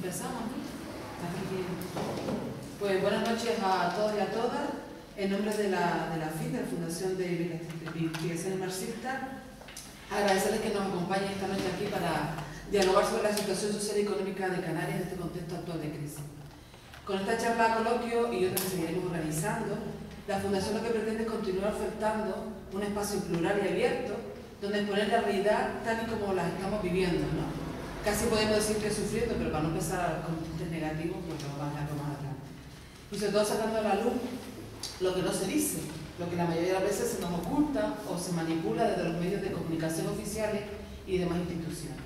Empezamos, ¿no? Pues buenas noches a todos y a todas. En nombre de la FID, de la Fundación de Investigaciones Marxistas, agradecerles que nos acompañen esta noche aquí para dialogar sobre la situación social y económica de Canarias en este contexto actual de crisis. Con esta charla coloquio y otras que seguiremos organizando, la Fundación lo que pretende es continuar ofertando un espacio plural y abierto donde exponer la realidad tal y como la estamos viviendo, ¿no? Casi podemos decir que sufriendo, pero para no empezar con tintes negativos, pues lo vamos a dejar más adelante. Y sobre todo sacando a la luz lo que no se dice, lo que la mayoría de las veces se nos oculta o se manipula desde los medios de comunicación oficiales y demás instituciones.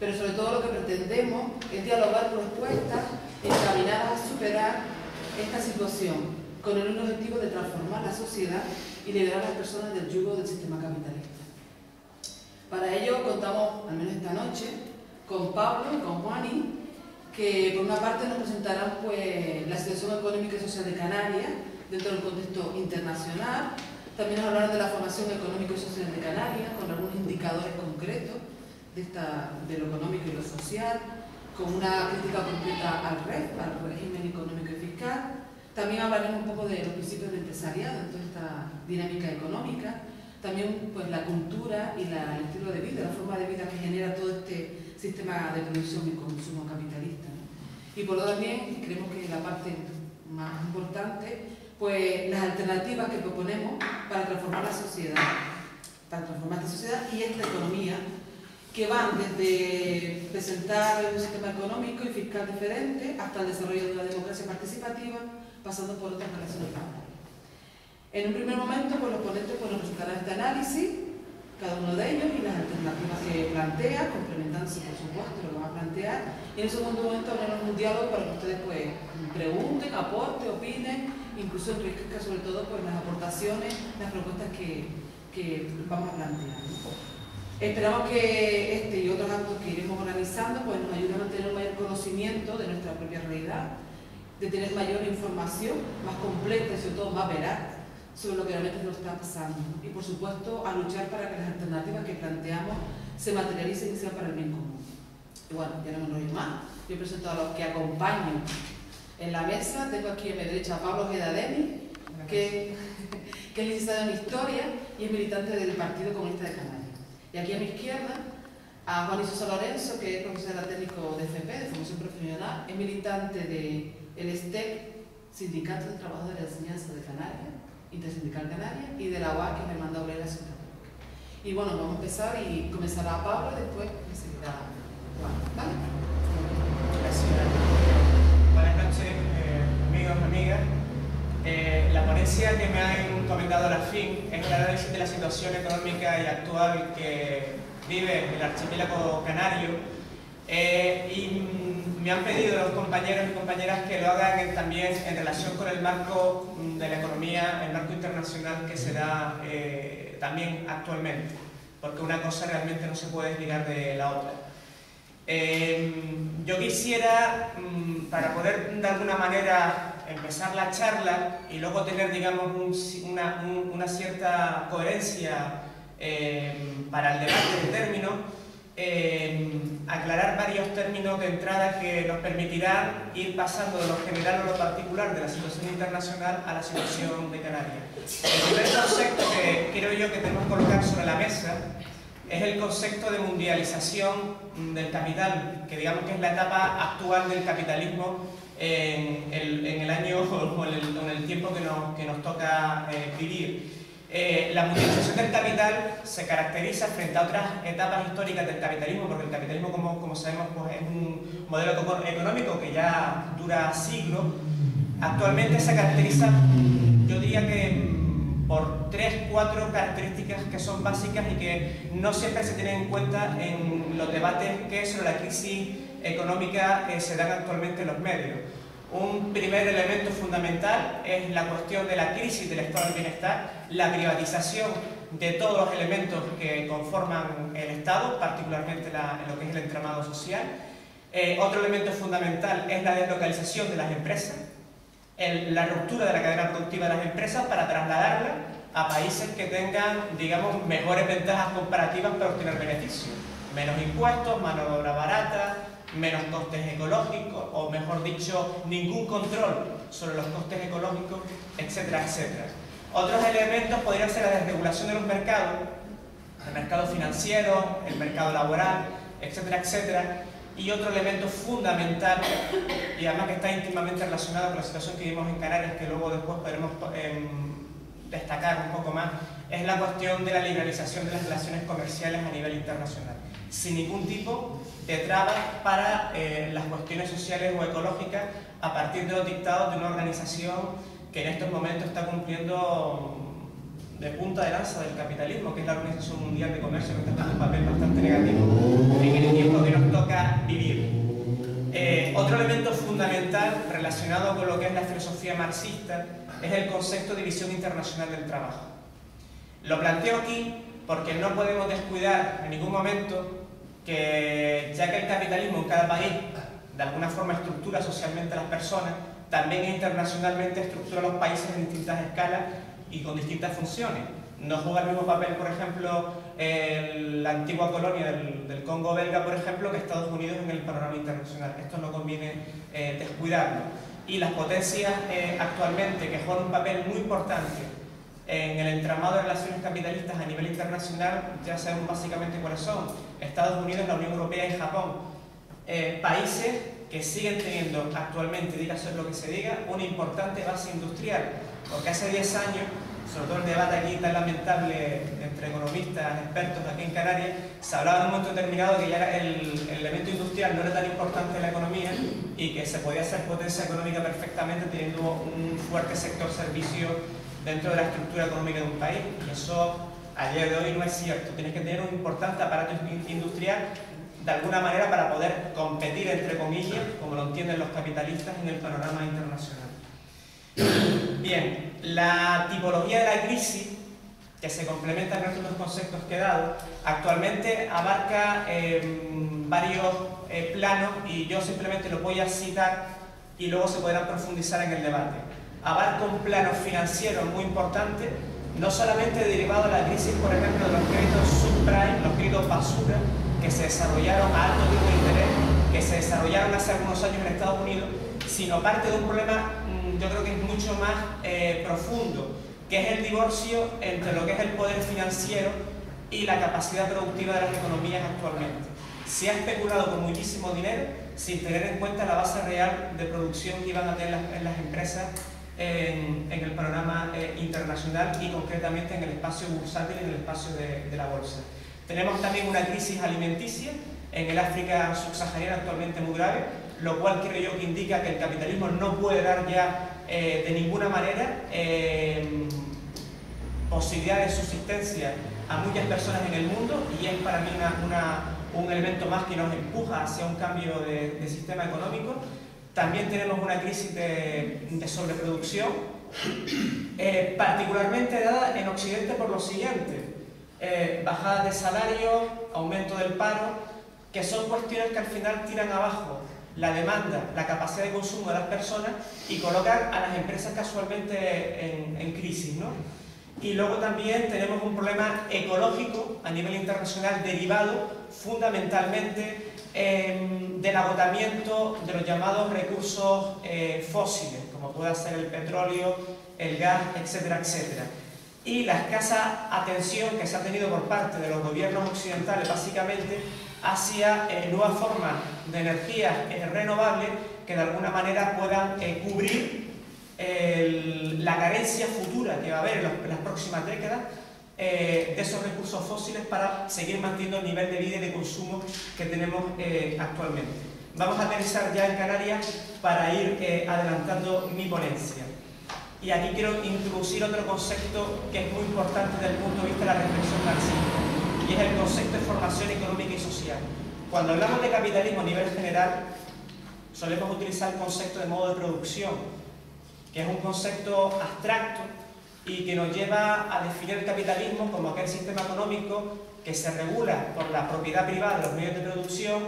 Pero sobre todo lo que pretendemos es dialogar propuestas encaminadas a superar esta situación con el único objetivo de transformar la sociedad y liberar a las personas del yugo del sistema capitalista. Para ello contamos, al menos esta noche, con Pablo y con Juani, que por una parte nos presentarán pues, la situación económica y social de Canarias dentro del contexto internacional. También nos hablarán de la formación económica y social de Canarias, con algunos indicadores concretos de lo económico y lo social, con una crítica completa al régimen económico y fiscal. También hablaremos un poco de los principios del empresariado en toda esta dinámica económica. También pues, la cultura y el estilo de vida, la forma de vida que genera todo este sistema de producción y consumo capitalista, ¿no? Y por lo tanto también creemos que la parte más importante, pues las alternativas que proponemos para transformar la sociedad, y esta economía, que van desde presentar un sistema económico y fiscal diferente hasta el desarrollo de una democracia participativa, pasando por otras relaciones laborales. En un primer momento, pues, los ponentes pues, nos presentarán este análisis, cada uno de ellos, y las alternativas que plantea, complementándose, por supuesto, lo que va a plantear. Y en un segundo momento habrá un diálogo para que ustedes pues, pregunten, aporten, opinen, incluso enriquezcan sobre todo pues, las aportaciones, las propuestas que vamos a plantear. Esperamos que este y otros actos que iremos organizando pues, nos ayuden a tener un mayor conocimiento de nuestra propia realidad, de tener mayor información, más completa y sobre todo más veraz sobre lo que realmente nos está pasando, ¿no? Y por supuesto a luchar para que las alternativas que planteamos se materialicen y sean para el bien común. Y bueno, ya no me enrollo más. Yo presento a los que acompaño en la mesa. Tengo aquí a mi derecha a Pablo Gedademi, que es licenciado en Historia y es militante del Partido Comunista de Canarias. Y aquí a mi izquierda a Juan Sosa Lorenzo, que es profesor técnico de FP, de formación profesional, es militante del STEC, Sindicato de Trabajadores de Enseñanza de Canarias, Intersindical Canarias, y de la UAC, que es la Hermandad Obrera Ciudad. Y bueno, vamos a empezar y comenzará Pablo y después me seguirá Juan. ¿Vale? Gracias. Buenas noches, amigos y amigas. La ponencia que me han comentado a la FIN es el análisis de la situación económica y actual que vive el archipiélago canario. Y me han pedido los compañeros y compañeras que lo hagan también en relación con el marco de la economía, el marco internacional que se da también actualmente, porque una cosa realmente no se puede desligar de la otra. Yo quisiera, para poder de alguna manera empezar la charla y luego tener, digamos, una cierta coherencia para el debate de términos, aclarar varios términos de entrada que nos permitirán ir pasando de lo general a lo particular de la situación internacional a la situación de Canarias. El primer concepto que creo yo que tenemos que colocar sobre la mesa es el concepto de mundialización del capital, que digamos que es la etapa actual del capitalismo en el año o en el tiempo que nos toca vivir. La mundialización del capital se caracteriza frente a otras etapas históricas del capitalismo, porque el capitalismo, como sabemos, pues es un modelo económico que ya dura siglos. Actualmente se caracteriza, yo diría que por 3-4 características que son básicas y que no siempre se tienen en cuenta en los debates que sobre la crisis económica se dan actualmente en los medios. Un primer elemento fundamental es la cuestión de la crisis del estado del bienestar, la privatización de todos los elementos que conforman el Estado, particularmente lo que es el entramado social. Otro elemento fundamental es la deslocalización de las empresas, la ruptura de la cadena productiva de las empresas para trasladarla a países que tengan, digamos, mejores ventajas comparativas para obtener beneficios. Menos impuestos, mano de obra barata, menos costes ecológicos, o mejor dicho, ningún control sobre los costes ecológicos, etcétera, etcétera. Otros elementos podrían ser la desregulación de los mercados, el mercado financiero, el mercado laboral, etcétera, etcétera. Y otro elemento fundamental, y además que está íntimamente relacionado con la situación que vivimos en Canarias, que luego después podremos destacar un poco más, es la cuestión de la liberalización de las relaciones comerciales a nivel internacional, sin ningún tipo de trabas para las cuestiones sociales o ecológicas a partir de los dictados de una organización que en estos momentos está cumpliendo de punta de lanza del capitalismo, que es la Organización Mundial de Comercio, que está jugando un papel bastante negativo en el tiempo que nos toca vivir. Otro elemento fundamental relacionado con lo que es la filosofía marxista es el concepto de división internacional del trabajo. Lo planteo aquí porque no podemos descuidar en ningún momento que, ya que el capitalismo en cada país de alguna forma estructura socialmente a las personas, también internacionalmente estructura a los países en distintas escalas y con distintas funciones. No juega el mismo papel, por ejemplo, la antigua colonia del Congo belga, por ejemplo, que Estados Unidos en el panorama internacional. Esto no conviene descuidarlo. Y las potencias actualmente, que juegan un papel muy importante en el entramado de relaciones capitalistas a nivel internacional, ya sabemos básicamente cuáles son: Estados Unidos, la Unión Europea y Japón. Países que siguen teniendo actualmente, dígase lo que se diga, una importante base industrial, porque hace 10 años, sobre todo el debate aquí tan lamentable entre economistas, expertos aquí en Canarias, se hablaba en un momento determinado que ya el elemento industrial no era tan importante en la economía y que se podía hacer potencia económica perfectamente teniendo un fuerte sector servicio dentro de la estructura económica de un país. Y eso a día de hoy no es cierto. Tienes que tener un importante aparato industrial de alguna manera para poder competir, entre comillas, como lo entienden los capitalistas, en el panorama internacional. Bien, la tipología de la crisis, que se complementa con estos dos conceptos que he dado, actualmente abarca varios planos, y yo simplemente lo voy a citar y luego se podrán profundizar en el debate. Abarca un plano financiero muy importante, no solamente derivado de la crisis, por ejemplo, de los créditos subprime, los créditos basura, que se desarrollaron a alto tipo de interés, que se desarrollaron hace algunos años en Estados Unidos, sino parte de un problema, yo creo que es mucho más profundo, que es el divorcio entre lo que es el poder financiero y la capacidad productiva de las economías actualmente. Se ha especulado con muchísimo dinero sin tener en cuenta la base real de producción que iban a tener las empresas en el panorama internacional y concretamente en el espacio bursátil y en el espacio de la bolsa. Tenemos también una crisis alimenticia en el África subsahariana actualmente muy grave, lo cual creo yo que indica que el capitalismo no puede dar ya de ninguna manera posibilidad de subsistencia a muchas personas en el mundo, y es para mí un elemento más que nos empuja hacia un cambio de sistema económico. También tenemos una crisis de sobreproducción, particularmente dada en Occidente por lo siguiente: bajadas de salario, aumento del paro, que son cuestiones que al final tiran abajo la demanda, la capacidad de consumo de las personas y colocan a las empresas casualmente en crisis, ¿no? Y luego también tenemos un problema ecológico a nivel internacional derivado fundamentalmente del agotamiento de los llamados recursos fósiles, como puede ser el petróleo, el gas, etcétera, etcétera. Y la escasa atención que se ha tenido por parte de los gobiernos occidentales básicamente hacia nuevas formas de energías renovables que de alguna manera puedan cubrir la carencia futura que va a haber en las próximas décadas de esos recursos fósiles para seguir manteniendo el nivel de vida y de consumo que tenemos actualmente. Vamos a aterrizar ya en Canarias para ir adelantando mi ponencia. Y aquí quiero introducir otro concepto que es muy importante desde el punto de vista de la reflexión marxista, y es el concepto de formación económica y social. Cuando hablamos de capitalismo a nivel general, solemos utilizar el concepto de modo de producción, que es un concepto abstracto y que nos lleva a definir el capitalismo como aquel sistema económico que se regula por la propiedad privada de los medios de producción,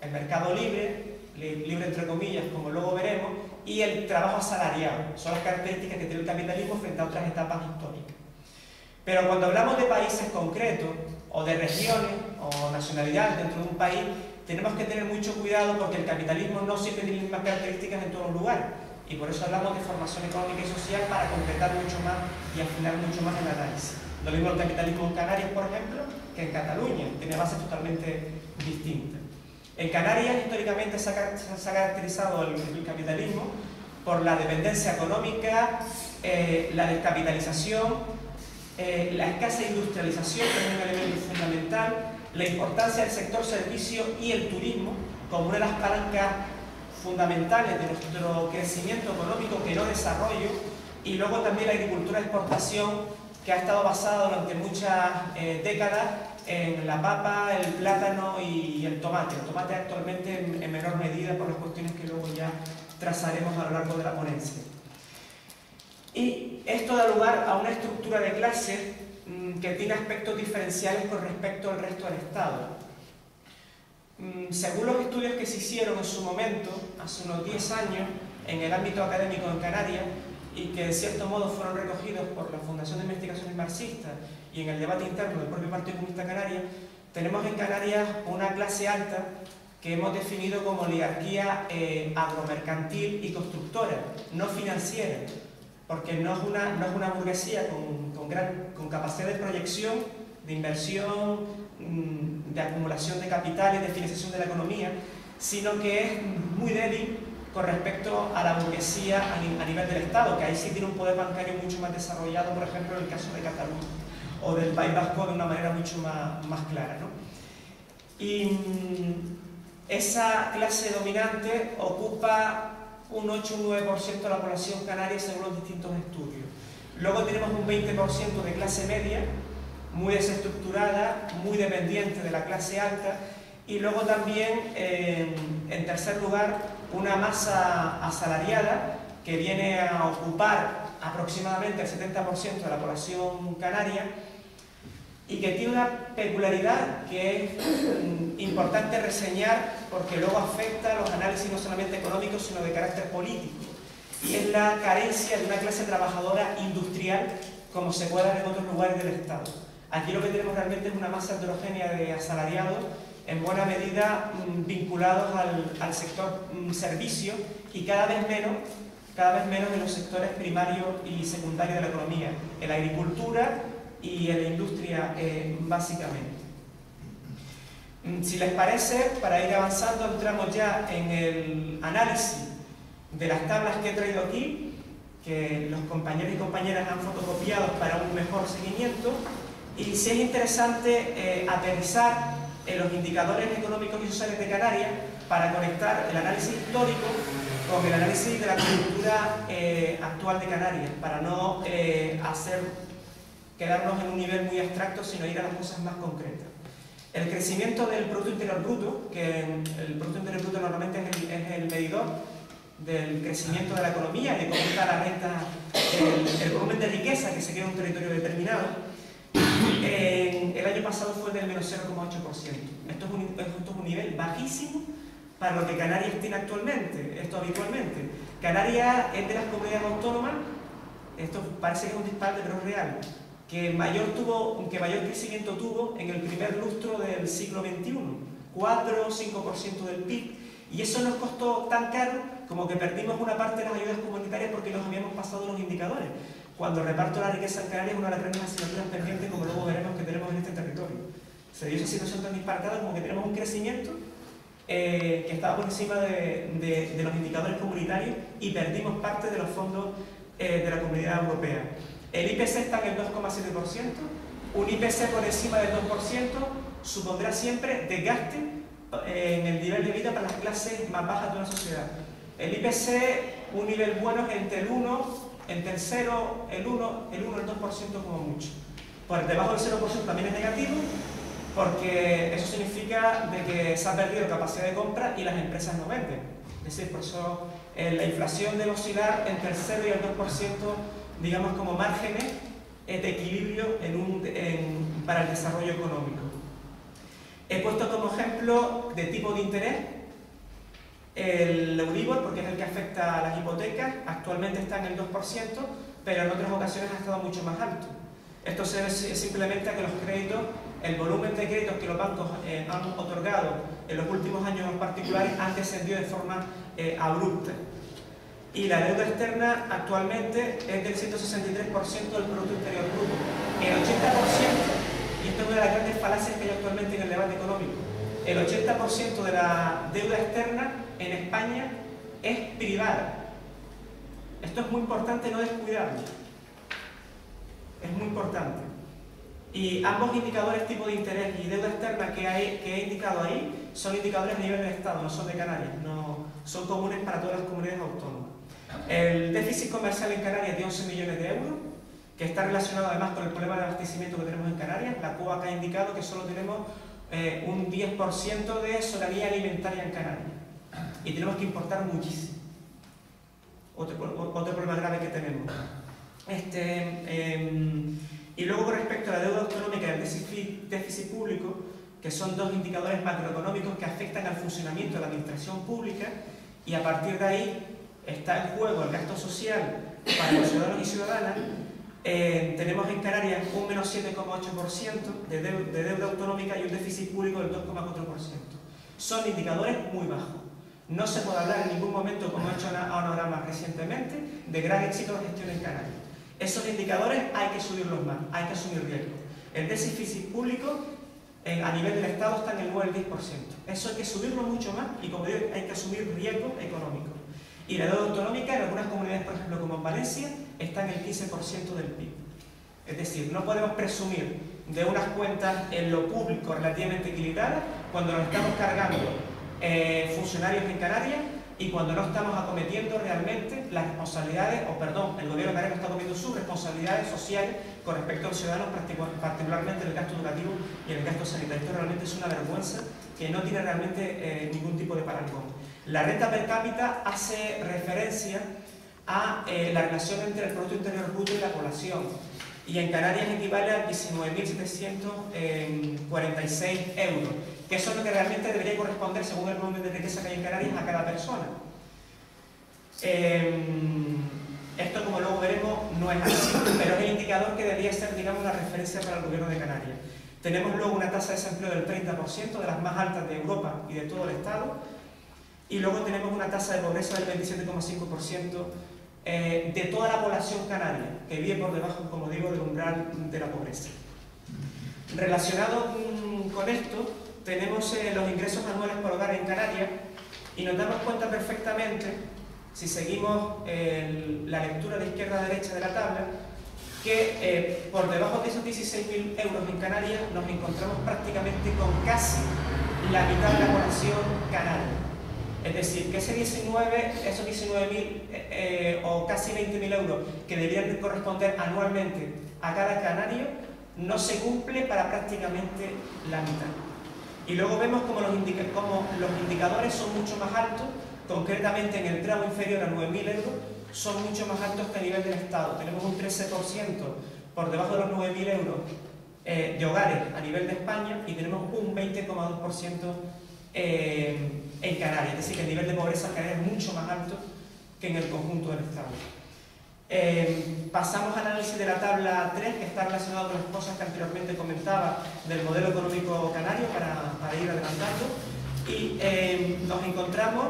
el mercado libre entre comillas, como luego veremos, y el trabajo asalariado. Son las características que tiene el capitalismo frente a otras etapas históricas. Pero cuando hablamos de países concretos, o de regiones, o nacionalidades dentro de un país, tenemos que tener mucho cuidado porque el capitalismo no siempre tiene las mismas características en todos los lugares. Y por eso hablamos de formación económica y social para completar mucho más y afinar mucho más el análisis. Lo mismo el capitalismo en Canarias, por ejemplo, que en Cataluña, tiene bases totalmente distintas. En Canarias, históricamente, se ha caracterizado el capitalismo por la dependencia económica, la descapitalización, la escasa industrialización, que es un elemento fundamental, la importancia del sector servicio y el turismo como una de las palancas fundamentales de nuestro crecimiento económico, que no desarrollo, y luego también la agricultura de exportación, que ha estado basada durante muchas décadas en la papa, el plátano y el tomate. El tomate actualmente en menor medida por las cuestiones que luego ya trazaremos a lo largo de la ponencia. Y esto da lugar a una estructura de clase que tiene aspectos diferenciales con respecto al resto del Estado. Según los estudios que se hicieron en su momento, hace unos 10 años, en el ámbito académico en Canarias, y que de cierto modo fueron recogidos por la Fundación de Investigaciones Marxistas y en el debate interno del propio Partido Comunista Canario, tenemos en Canarias una clase alta que hemos definido como oligarquía agromercantil y constructora, no financiera, porque no es una burguesía con capacidad de proyección, de inversión, de acumulación de capitales, de financiación de la economía, sino que es muy débil con respecto a la burguesía a nivel del Estado, que ahí sí tiene un poder bancario mucho más desarrollado, por ejemplo, en el caso de Cataluña, o del País Vasco de una manera mucho más clara, ¿no? Y esa clase dominante ocupa un 8 o un 9% de la población canaria según los distintos estudios. Luego tenemos un 20% de clase media, muy desestructurada, muy dependiente de la clase alta, y luego también, en tercer lugar, una masa asalariada que viene a ocupar aproximadamente el 70% de la población canaria y que tiene una peculiaridad que es importante reseñar porque luego afecta a los análisis no solamente económicos sino de carácter político, y es la carencia de una clase trabajadora industrial como se puede dar en otros lugares del Estado. Aquí lo que tenemos realmente es una masa heterogénea de asalariados, en buena medida vinculados al sector servicio y cada vez menos en los sectores primarios y secundarios de la economía, en la agricultura y en la industria básicamente. Si les parece, para ir avanzando, entramos ya en el análisis de las tablas que he traído aquí, que los compañeros y compañeras han fotocopiado para un mejor seguimiento, y si es interesante aterrizar en los indicadores económicos y sociales de Canarias para conectar el análisis histórico con el análisis de la coyuntura actual de Canarias, para no quedarnos en un nivel muy abstracto, sino ir a las cosas más concretas. El crecimiento del Producto Interior Bruto, que el Producto Interior Bruto normalmente es el medidor del crecimiento de la economía, que computa la renta, el volumen de riqueza que se crea en un territorio determinado. El año pasado fue del menos 0,8%. Esto es un nivel bajísimo para lo que Canarias tiene actualmente, esto habitualmente. Canarias es de las comunidades autónomas, esto parece que es un disparate pero es real, que mayor crecimiento tuvo en el primer lustro del siglo XXI, 4 o 5% del PIB, y eso nos costó tan caro como que perdimos una parte de las ayudas comunitarias porque nos habíamos pasado los indicadores. Cuando el reparto de la riqueza en Canarias es una de las grandes asignaturas pendientes, como luego veremos que tenemos en este territorio. Se dio esa situación tan disparatada como que tenemos un crecimiento que estaba por encima de los indicadores comunitarios y perdimos parte de los fondos de la Comunidad Europea. El IPC está en el 2,7%, un IPC por encima del 2% supondrá siempre desgaste en el nivel de vida para las clases más bajas de una sociedad. El IPC, un nivel bueno es entre el 1, entre el 0, el 1, el 2% como mucho. Por debajo del 0% también es negativo, porque eso significa de que se ha perdido capacidad de compra y las empresas no venden. Es decir, por eso la inflación debe oscilar entre el 0 y el 2%, digamos como márgenes de equilibrio para el desarrollo económico. He puesto como ejemplo de tipo de interés el Euribor, porque es el que afecta a las hipotecas. Actualmente está en el 2%, pero en otras ocasiones ha estado mucho más alto. Esto se debe simplemente a que los créditos el volumen de créditos que los bancos han otorgado en los últimos años a los particulares han descendido de forma abrupta. Y la deuda externa actualmente es del 163% del Producto Interior Bruto. El 80%, y esto es una de las grandes falacias que hay actualmente en el debate económico, el 80% de la deuda externa en España es privada. Esto es muy importante no descuidarlo. Es muy importante. Y ambos indicadores, tipo de interés y deuda externa que he indicado ahí, son indicadores a nivel del Estado, no son de Canarias, no, son comunes para todas las comunidades autónomas. El déficit comercial en Canarias es de 11 millones de euros, que está relacionado además con el problema de abastecimiento que tenemos en Canarias. La COA acá ha indicado que solo tenemos un 10% de soberanía alimentaria en Canarias. Y tenemos que importar muchísimo. Otro problema grave que tenemos. Y luego, con respecto a la deuda autonómica y al déficit público, que son dos indicadores macroeconómicos que afectan al funcionamiento de la administración pública, y a partir de ahí está en juego el gasto social para los ciudadanos y ciudadanas. Tenemos en Canarias un menos 7,8% de deuda autonómica y un déficit público del 2,4%. Son indicadores muy bajos. No se puede hablar en ningún momento, como he hecho Anorama recientemente, de gran éxito de gestión en Canarias. Esos indicadores hay que subirlos más, hay que asumir riesgos. El déficit público a nivel del Estado está en el 9 al 10%. Eso hay que subirlo mucho más y, como digo, hay que asumir riesgos económicos. Y la deuda autonómica en algunas comunidades, por ejemplo, como en Valencia, está en el 15% del PIB. Es decir, no podemos presumir de unas cuentas en lo público relativamente equilibradas cuando nos estamos cargando funcionarios en Canarias y cuando no estamos acometiendo realmente las responsabilidades, el gobierno canario está acometiendo sus responsabilidades sociales con respecto a los ciudadanos, particularmente en el gasto educativo y en el gasto sanitario. Esto realmente es una vergüenza que no tiene realmente ningún tipo de parangón. La renta per cápita hace referencia a la relación entre el Producto Interior Bruto y la población, y en Canarias equivale a 19.746 euros, que eso es lo que realmente debería corresponder, según el volumen de riqueza que hay en Canarias, a cada persona. Esto, como luego veremos, no es así, pero es el indicador que debería ser, digamos, la referencia para el gobierno de Canarias. Tenemos luego una tasa de desempleo del 30%, de las más altas de Europa y de todo el Estado, y luego tenemos una tasa de pobreza del 27,5% de toda la población canaria, que vive por debajo, como digo, del umbral de la pobreza. Relacionado con esto, tenemos los ingresos anuales por hogar en Canarias, y nos damos cuenta perfectamente, si seguimos la lectura de izquierda a derecha de la tabla, que por debajo de esos 16.000 euros en Canarias nos encontramos prácticamente con casi la mitad de la población canaria. Es decir, que esos 19.000 o casi 20.000 euros que deberían corresponder anualmente a cada canario no se cumple para prácticamente la mitad. Y luego vemos como los indicadores son mucho más altos, concretamente en el tramo inferior a 9.000 euros, son mucho más altos que a nivel del Estado. Tenemos un 13% por debajo de los 9.000 euros de hogares a nivel de España, y tenemos un 20,2% en Canarias. Es decir, que el nivel de pobreza en Canarias es mucho más alto que en el conjunto del Estado. Pasamos al análisis de la tabla 3, que está relacionado con las cosas que anteriormente comentaba del modelo económico canario, para ir adelantando, y nos encontramos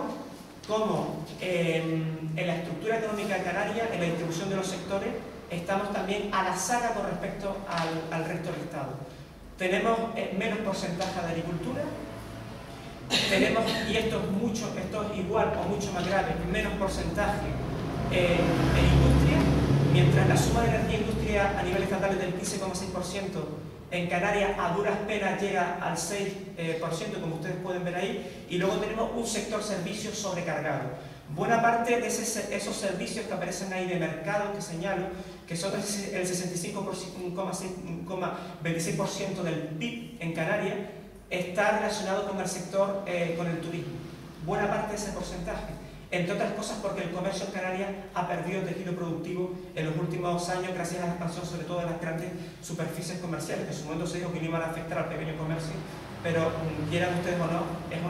como en la estructura económica canaria, en la distribución de los sectores, estamos también a la saga con respecto al resto del Estado. Tenemos menos porcentaje de agricultura, tenemos, y esto es igual o mucho más grave, menos porcentaje en industria, mientras la suma de energía e industria a nivel estatal es del 15,6%, en Canarias a duras penas llega al 6%, como ustedes pueden ver ahí, y luego tenemos un sector servicios sobrecargado. Buena parte de esos servicios que aparecen ahí de mercado que señalo, que son el 65,26% del PIB en Canarias, está relacionado con el sector, con el turismo. Buena parte de ese porcentaje. Entre otras cosas porque el comercio en Canarias ha perdido tejido productivo en los últimos años gracias a la expansión sobre todo de las grandes superficies comerciales, que en su momento se dijo que no iban a afectar al pequeño comercio, pero quieran ustedes o no, es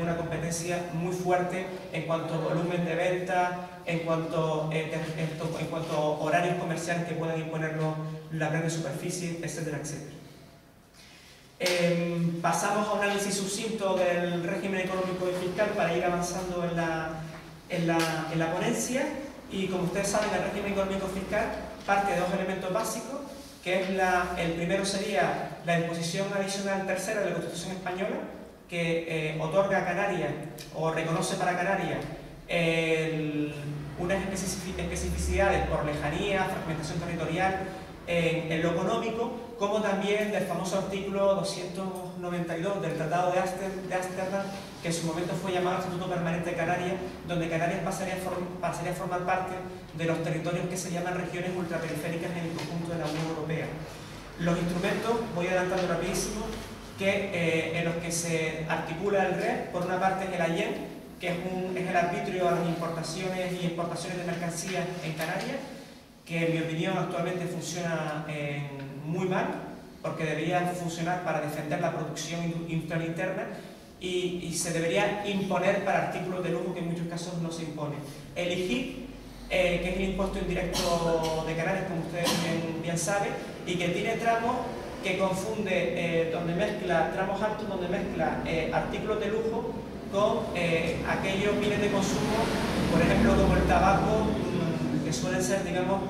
una competencia muy fuerte en cuanto a volumen de venta, en cuanto a horarios comerciales que puedan imponernos las grandes superficies, etcétera, etcétera. Pasamos a un análisis sucinto del régimen económico y fiscal para ir avanzando en la ponencia. Y como ustedes saben, el régimen económico y fiscal parte de dos elementos básicos, que es el primero sería la disposición adicional tercera de la Constitución española, que otorga a Canarias, o reconoce para Canarias, unas especificidades por lejanía, fragmentación territorial en lo económico, como también del famoso artículo 292 del Tratado de Ámsterdam, que en su momento fue llamado Estatuto Permanente de Canarias, donde Canarias pasaría a formar parte de los territorios que se llaman regiones ultraperiféricas en el conjunto de la Unión Europea. Los instrumentos, voy adelantando rapidísimo, en los que se articula el REF, por una parte es el AIEN, que es el arbitrio a las importaciones y exportaciones de mercancías en Canarias, que en mi opinión actualmente funciona muy mal, porque debería funcionar para defender la producción industrial interna y se debería imponer para artículos de lujo que en muchos casos no se impone. El IGIP, que es el impuesto indirecto de Canarias, como ustedes bien saben, y que tiene tramos que confunde, donde mezcla tramos altos, donde mezcla artículos de lujo con aquellos bienes de consumo, por ejemplo como el tabaco, que suelen ser, digamos,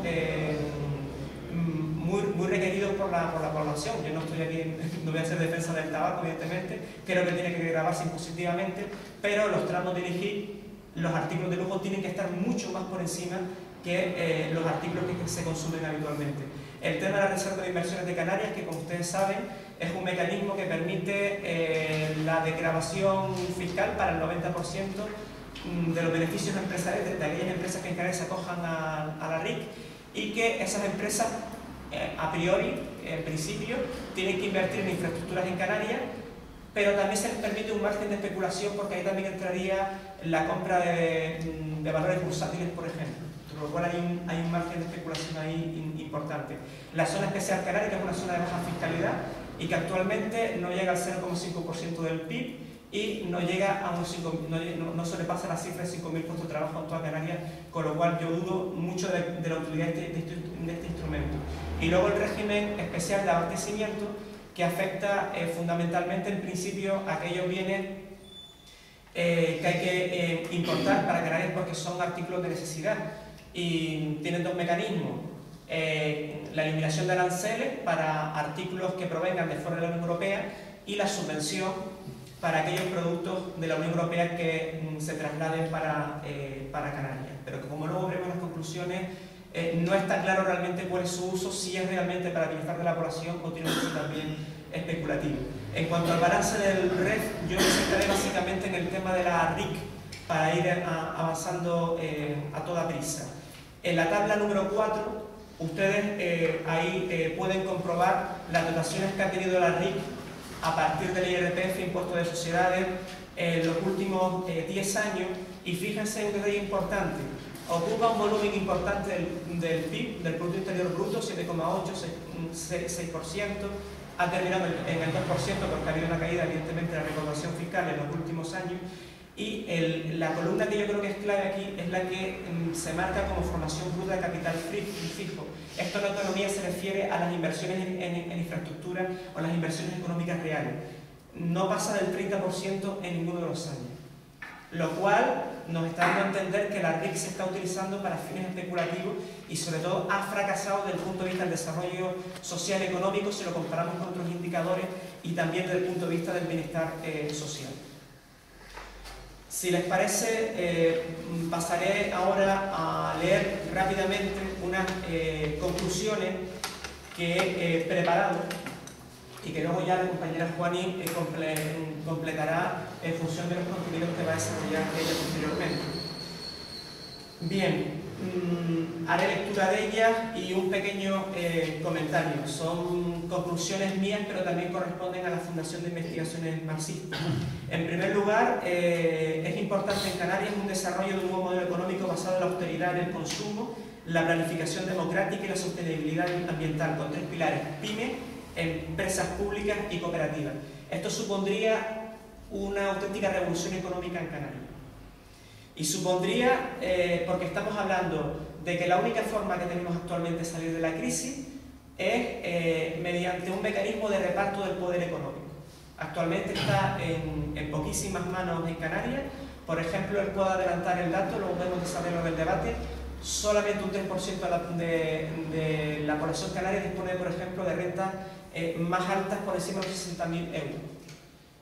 muy requeridos por la población. Yo no estoy aquí, no voy a hacer defensa del tabaco, evidentemente, creo que tiene que grabarse impositivamente, pero los tramos de IGIP, los artículos de lujo tienen que estar mucho más por encima que los artículos que se consumen habitualmente. El tema de la Reserva de Inversiones de Canarias, que como ustedes saben, es un mecanismo que permite la desgravación fiscal para el 90% de los beneficios empresariales de aquellas empresas que en Canarias se acojan a la RIC, y que esas empresas, a priori, en principio, tienen que invertir en infraestructuras en Canarias, pero también se les permite un margen de especulación, porque ahí también entraría la compra de valores bursátiles, por ejemplo. Por lo cual hay un margen de especulación ahí importante. La zona especial canaria, que es una zona de baja fiscalidad y que actualmente no llega al 0,5% del PIB y no llega a no sobrepasa la cifra de 5.000 puestos de trabajo en toda Canarias, con lo cual yo dudo mucho de la utilidad de este instrumento. Y luego el régimen especial de abastecimiento, que afecta fundamentalmente, en principio, a aquellos bienes que hay que importar para Canarias porque son artículos de necesidad. Y tienen dos mecanismos: la eliminación de aranceles para artículos que provengan de fuera de la Unión Europea y la subvención para aquellos productos de la Unión Europea que se trasladen para Canarias. Pero que, como luego veremos en las conclusiones, no está claro realmente cuál es su uso, si es realmente para bienestar de la población o tiene un uso también especulativo. En cuanto al balance del REF, yo me centraré básicamente en el tema de la RIC para ir avanzando a toda prisa. En la tabla número 4, ustedes ahí pueden comprobar las dotaciones que ha tenido la RIC a partir del IRPF, impuesto de sociedades, en los últimos 10 años, y fíjense un detalle importante: ocupa un volumen importante del PIB, del Producto Interior Bruto, 7,8, 6%, ha terminado en el 2% porque ha habido una caída, evidentemente, de la recaudación fiscal en los últimos años. Y la columna que yo creo que es clave aquí es la que se marca como formación bruta de capital fijo. Esto en autonomía se refiere a las inversiones en infraestructura o las inversiones económicas reales. No pasa del 30% en ninguno de los años, lo cual nos está dando a entender que la RIC se está utilizando para fines especulativos y sobre todo ha fracasado desde el punto de vista del desarrollo social y económico si lo comparamos con otros indicadores, y también desde el punto de vista del bienestar social. Si les parece, pasaré ahora a leer rápidamente unas conclusiones que he preparado y que luego ya la compañera Juani completará en función de los contenidos que va a desarrollar ella posteriormente. Bien, haré lectura de ellas y un pequeño comentario. Son conclusiones mías, pero también corresponden a la Fundación de Investigaciones Marxistas. En primer lugar, es importante en Canarias un desarrollo de un nuevo modelo económico basado en la austeridad en el consumo, la planificación democrática y la sostenibilidad ambiental, con 3 pilares: pymes, empresas públicas y cooperativas. Esto supondría una auténtica revolución económica en Canarias. Y supondría, porque estamos hablando de que la única forma que tenemos actualmente de salir de la crisis es mediante un mecanismo de reparto del poder económico. Actualmente está en poquísimas manos en Canarias. Por ejemplo, él puede adelantar el dato, luego podemos desarrollarlo en el debate. Solamente un 3% de la población canaria dispone, por ejemplo, de rentas más altas por encima de los 60.000 euros.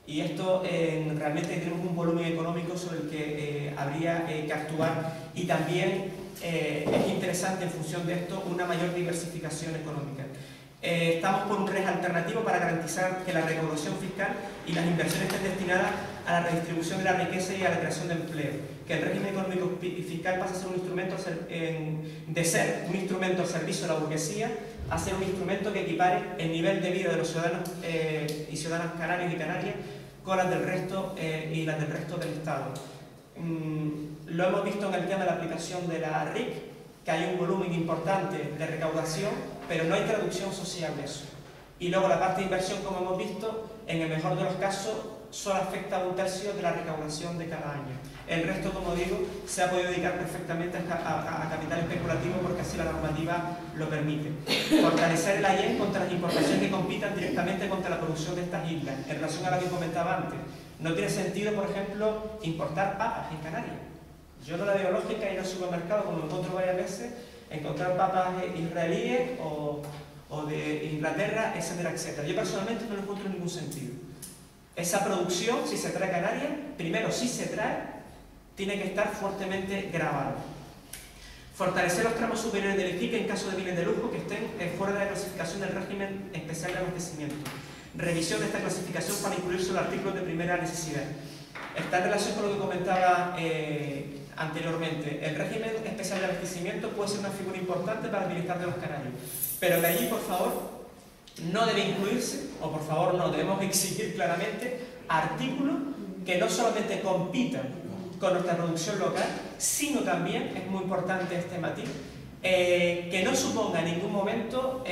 Y esto realmente tenemos un volumen económico sobre el que habría que actuar, y también es interesante en función de esto una mayor diversificación económica. Estamos por un régimen alternativo para garantizar que la recaudación fiscal y las inversiones estén destinadas a la redistribución de la riqueza y a la creación de empleo. Que el régimen económico y fiscal pase a ser un instrumento de ser un instrumento al servicio de la burguesía a ser un instrumento que equipare el nivel de vida de los ciudadanos y ciudadanas canarios y canarias con las del resto y las del resto del Estado. Lo hemos visto en el tema de la aplicación de la RIC, que hay un volumen importante de recaudación, pero no hay traducción social de eso. Y luego la parte de inversión, como hemos visto, en el mejor de los casos, solo afecta a un tercio de la recaudación de cada año. El resto, como digo, se ha podido dedicar perfectamente a capital especulativo porque así la normativa lo permite. Fortalecer el AIEN contra las importaciones que compitan directamente contra la producción de estas islas. En relación a lo que comentaba antes, no tiene sentido, por ejemplo, importar papas en Canarias. Yo no la veo lógica ir al supermercado, como encuentro varias veces, encontrar papas israelíes o de Inglaterra, etcétera, etcétera. Yo personalmente no lo encuentro en ningún sentido. Esa producción, si se trae a Canarias, primero, si se trae, tiene que estar fuertemente grabado. Fortalecer los tramos superiores del ICIC en caso de bienes de lujo que estén fuera de la clasificación del régimen especial de abastecimiento. Revisión de esta clasificación para incluirse los artículos de primera necesidad. Está en relación con lo que comentaba anteriormente. El régimen especial de abastecimiento puede ser una figura importante para el bienestar de los canarios, pero de allí, por favor, no debe incluirse, o por favor no, debemos exigir claramente artículos que no solamente compitan con nuestra producción local, sino también, es muy importante este matiz, que no suponga en ningún momento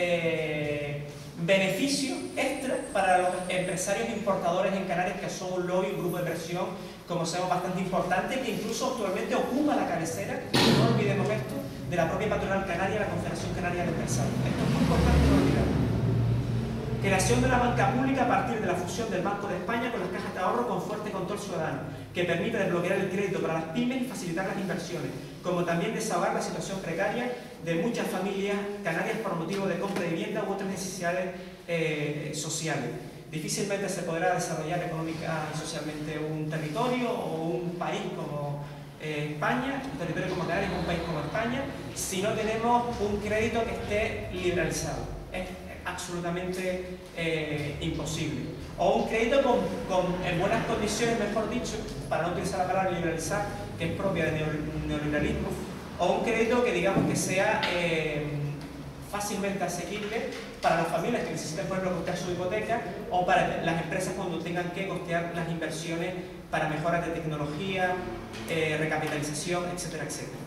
beneficio extra para los empresarios importadores en Canarias, que son un lobby, un grupo de presión, como sabemos, bastante importante, que incluso actualmente ocupa la cabecera, no olvidemos esto, de la propia patronal canaria, la Confederación Canaria de Empresarios. Esto es muy importante no olvidar. Creación de la banca pública a partir de la fusión del Banco de España con las cajas de ahorro con fuerte control ciudadano, que permita desbloquear el crédito para las pymes y facilitar las inversiones, como también desahogar la situación precaria de muchas familias canarias por motivo de compra de vivienda u otras necesidades sociales. Difícilmente se podrá desarrollar económica y socialmente un territorio o un país como España, un territorio como Canarias o un país como España, si no tenemos un crédito que esté liberalizado. Es absolutamente imposible. O un crédito en buenas condiciones, mejor dicho, para no utilizar la palabra liberalizar, que es propia del neoliberalismo, o un crédito que digamos que sea fácilmente asequible para las familias que necesiten, por ejemplo, costear su hipoteca, o para las empresas cuando tengan que costear las inversiones para mejoras de tecnología, recapitalización, etcétera, etcétera.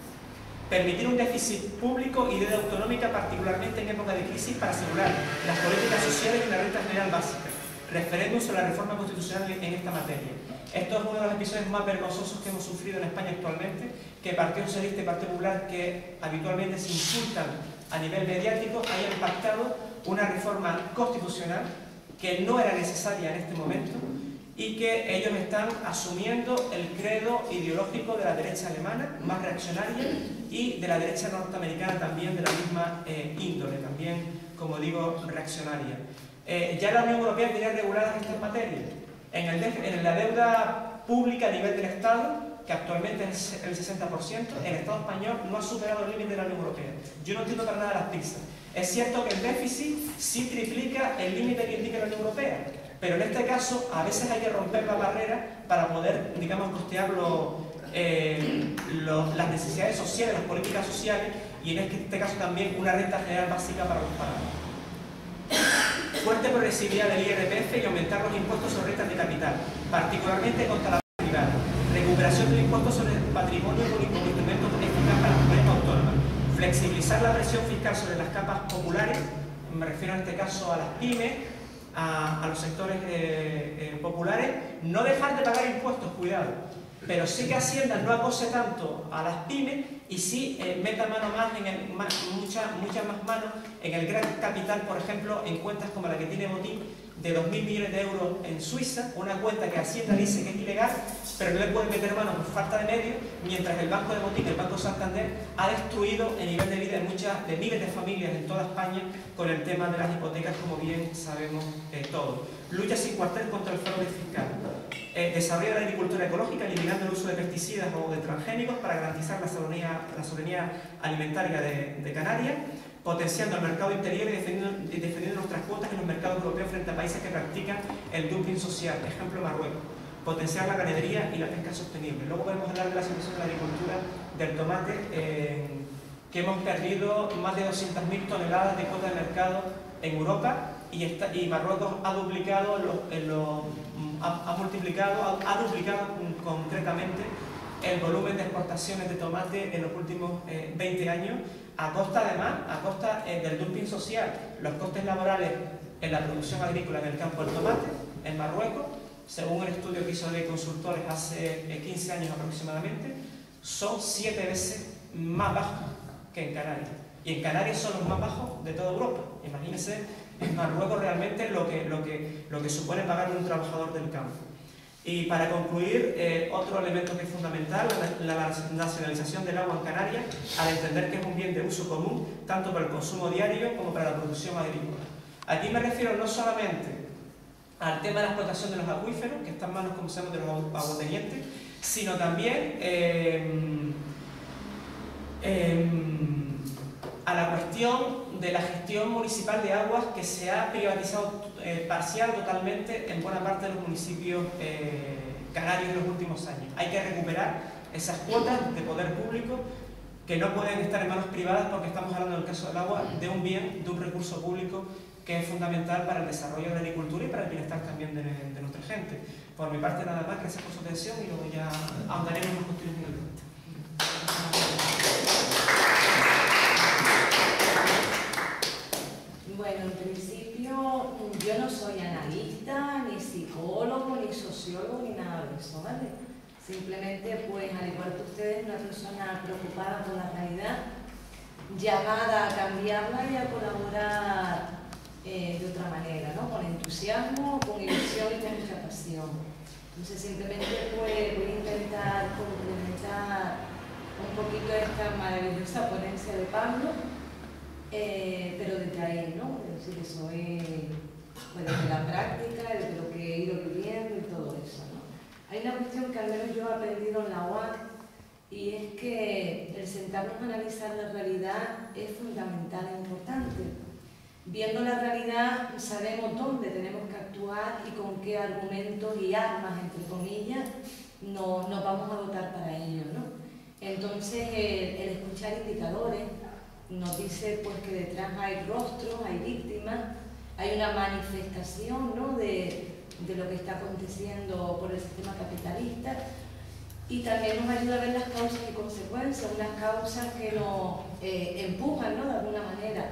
Permitir un déficit público y deuda autonómica, particularmente en época de crisis, para asegurar las políticas sociales y la renta general básica. Referéndum sobre la reforma constitucional en esta materia. Esto es uno de los episodios más vergonzosos que hemos sufrido en España actualmente, que Partido Socialista y Partido Popular, que habitualmente se insultan a nivel mediático, hayan pactado una reforma constitucional que no era necesaria en este momento y que ellos están asumiendo el credo ideológico de la derecha alemana, más reaccionaria, y de la derecha norteamericana también de la misma índole, también, como digo, reaccionaria. Ya la Unión Europea tiene reguladas estas materias. En la deuda pública a nivel del Estado, que actualmente es el 60%, el Estado español no ha superado el límite de la Unión Europea. Yo no entiendo para nada las prisas. Es cierto que el déficit sí triplica el límite que indica la Unión Europea, pero en este caso a veces hay que romper la barrera para poder, digamos, costear las necesidades sociales, las políticas sociales, y en este caso también una renta general básica para los paganos. Fuerte progresividad del IRPF y aumentar los impuestos sobre rentas de capital, particularmente contra la privada. Recuperación del impuesto sobre el patrimonio con instrumentos eficaces para las comunidades autónomas. Flexibilizar la presión fiscal sobre las capas populares, me refiero en este caso a las pymes, a los sectores populares. No dejar de pagar impuestos, cuidado, pero sí que Hacienda no acose tanto a las pymes y sí meta muchas más manos en el gran capital, por ejemplo, en cuentas como la que tiene Botín, de 2.000 millones de euros en Suiza, una cuenta que Hacienda dice que es ilegal, pero no le pueden meter mano por falta de medios, mientras el Banco de Botica, el Banco Santander, ha destruido el nivel de vida de miles de familias en toda España con el tema de las hipotecas, como bien sabemos todos. Lucha sin cuartel contra el fraude fiscal. Desarrollo de la agricultura ecológica, eliminando el uso de pesticidas o de transgénicos para garantizar la soberanía alimentaria de Canarias. Potenciando el mercado interior y defendiendo nuestras cuotas en los mercados europeos frente a países que practican el dumping social, ejemplo Marruecos. Potenciar la ganadería y la pesca sostenible. Luego podemos hablar de la situación de la agricultura del tomate, que hemos perdido más de 200.000 toneladas de cuota de mercado en Europa y Marruecos ha duplicado concretamente el volumen de exportaciones de tomate en los últimos 20 años, a costa del dumping social. Los costes laborales en la producción agrícola en el campo del tomate, en Marruecos, según el estudio que hizo de consultores hace 15 años aproximadamente, son 7 veces más bajos que en Canarias. Y en Canarias son los más bajos de toda Europa. Imagínense en Marruecos realmente lo que supone pagar un trabajador del campo. Y para concluir, otro elemento que es fundamental, la nacionalización del agua en Canarias, al entender que es un bien de uso común, tanto para el consumo diario como para la producción agrícola. Aquí me refiero no solamente al tema de la explotación de los acuíferos, que está en manos, como sabemos, de los aguatenientes, sino también a la cuestión de la gestión municipal de aguas, que se ha privatizado parcial totalmente en buena parte de los municipios canarios en los últimos años. Hay que recuperar esas cuotas de poder público que no pueden estar en manos privadas, porque estamos hablando en el caso del agua de un bien, de un recurso público que es fundamental para el desarrollo de la agricultura y para el bienestar también de nuestra gente. Por mi parte nada más, gracias por su atención y luego ya ahondaremos en los posteriores minutos. Bueno, en principio yo no soy analista, ni psicólogo, ni sociólogo, ni nada de eso, ¿vale? Simplemente, pues, al igual que ustedes, una persona preocupada por la realidad, llamada a cambiarla y a colaborar de otra manera, ¿no? Con entusiasmo, con ilusión y con mucha pasión. Entonces, simplemente, pues, voy a intentar complementar un poquito esta maravillosa ponencia de Pablo, pero desde ahí, ¿no? Es decir, eso es pues, desde la práctica, desde lo que he ido viviendo y todo eso, ¿no? Hay una cuestión que al menos yo he aprendido en la UAC, y es que el sentarnos a analizar la realidad es fundamental e importante. Viendo la realidad sabemos dónde tenemos que actuar y con qué argumentos y armas, entre comillas, nos vamos a dotar para ello, ¿no? Entonces, el escuchar indicadores nos dice pues, que detrás hay rostros, hay víctimas, hay una manifestación, ¿no? de lo que está aconteciendo por el sistema capitalista, y también nos ayuda a ver las causas y consecuencias, unas causas que nos empujan, ¿no? de alguna manera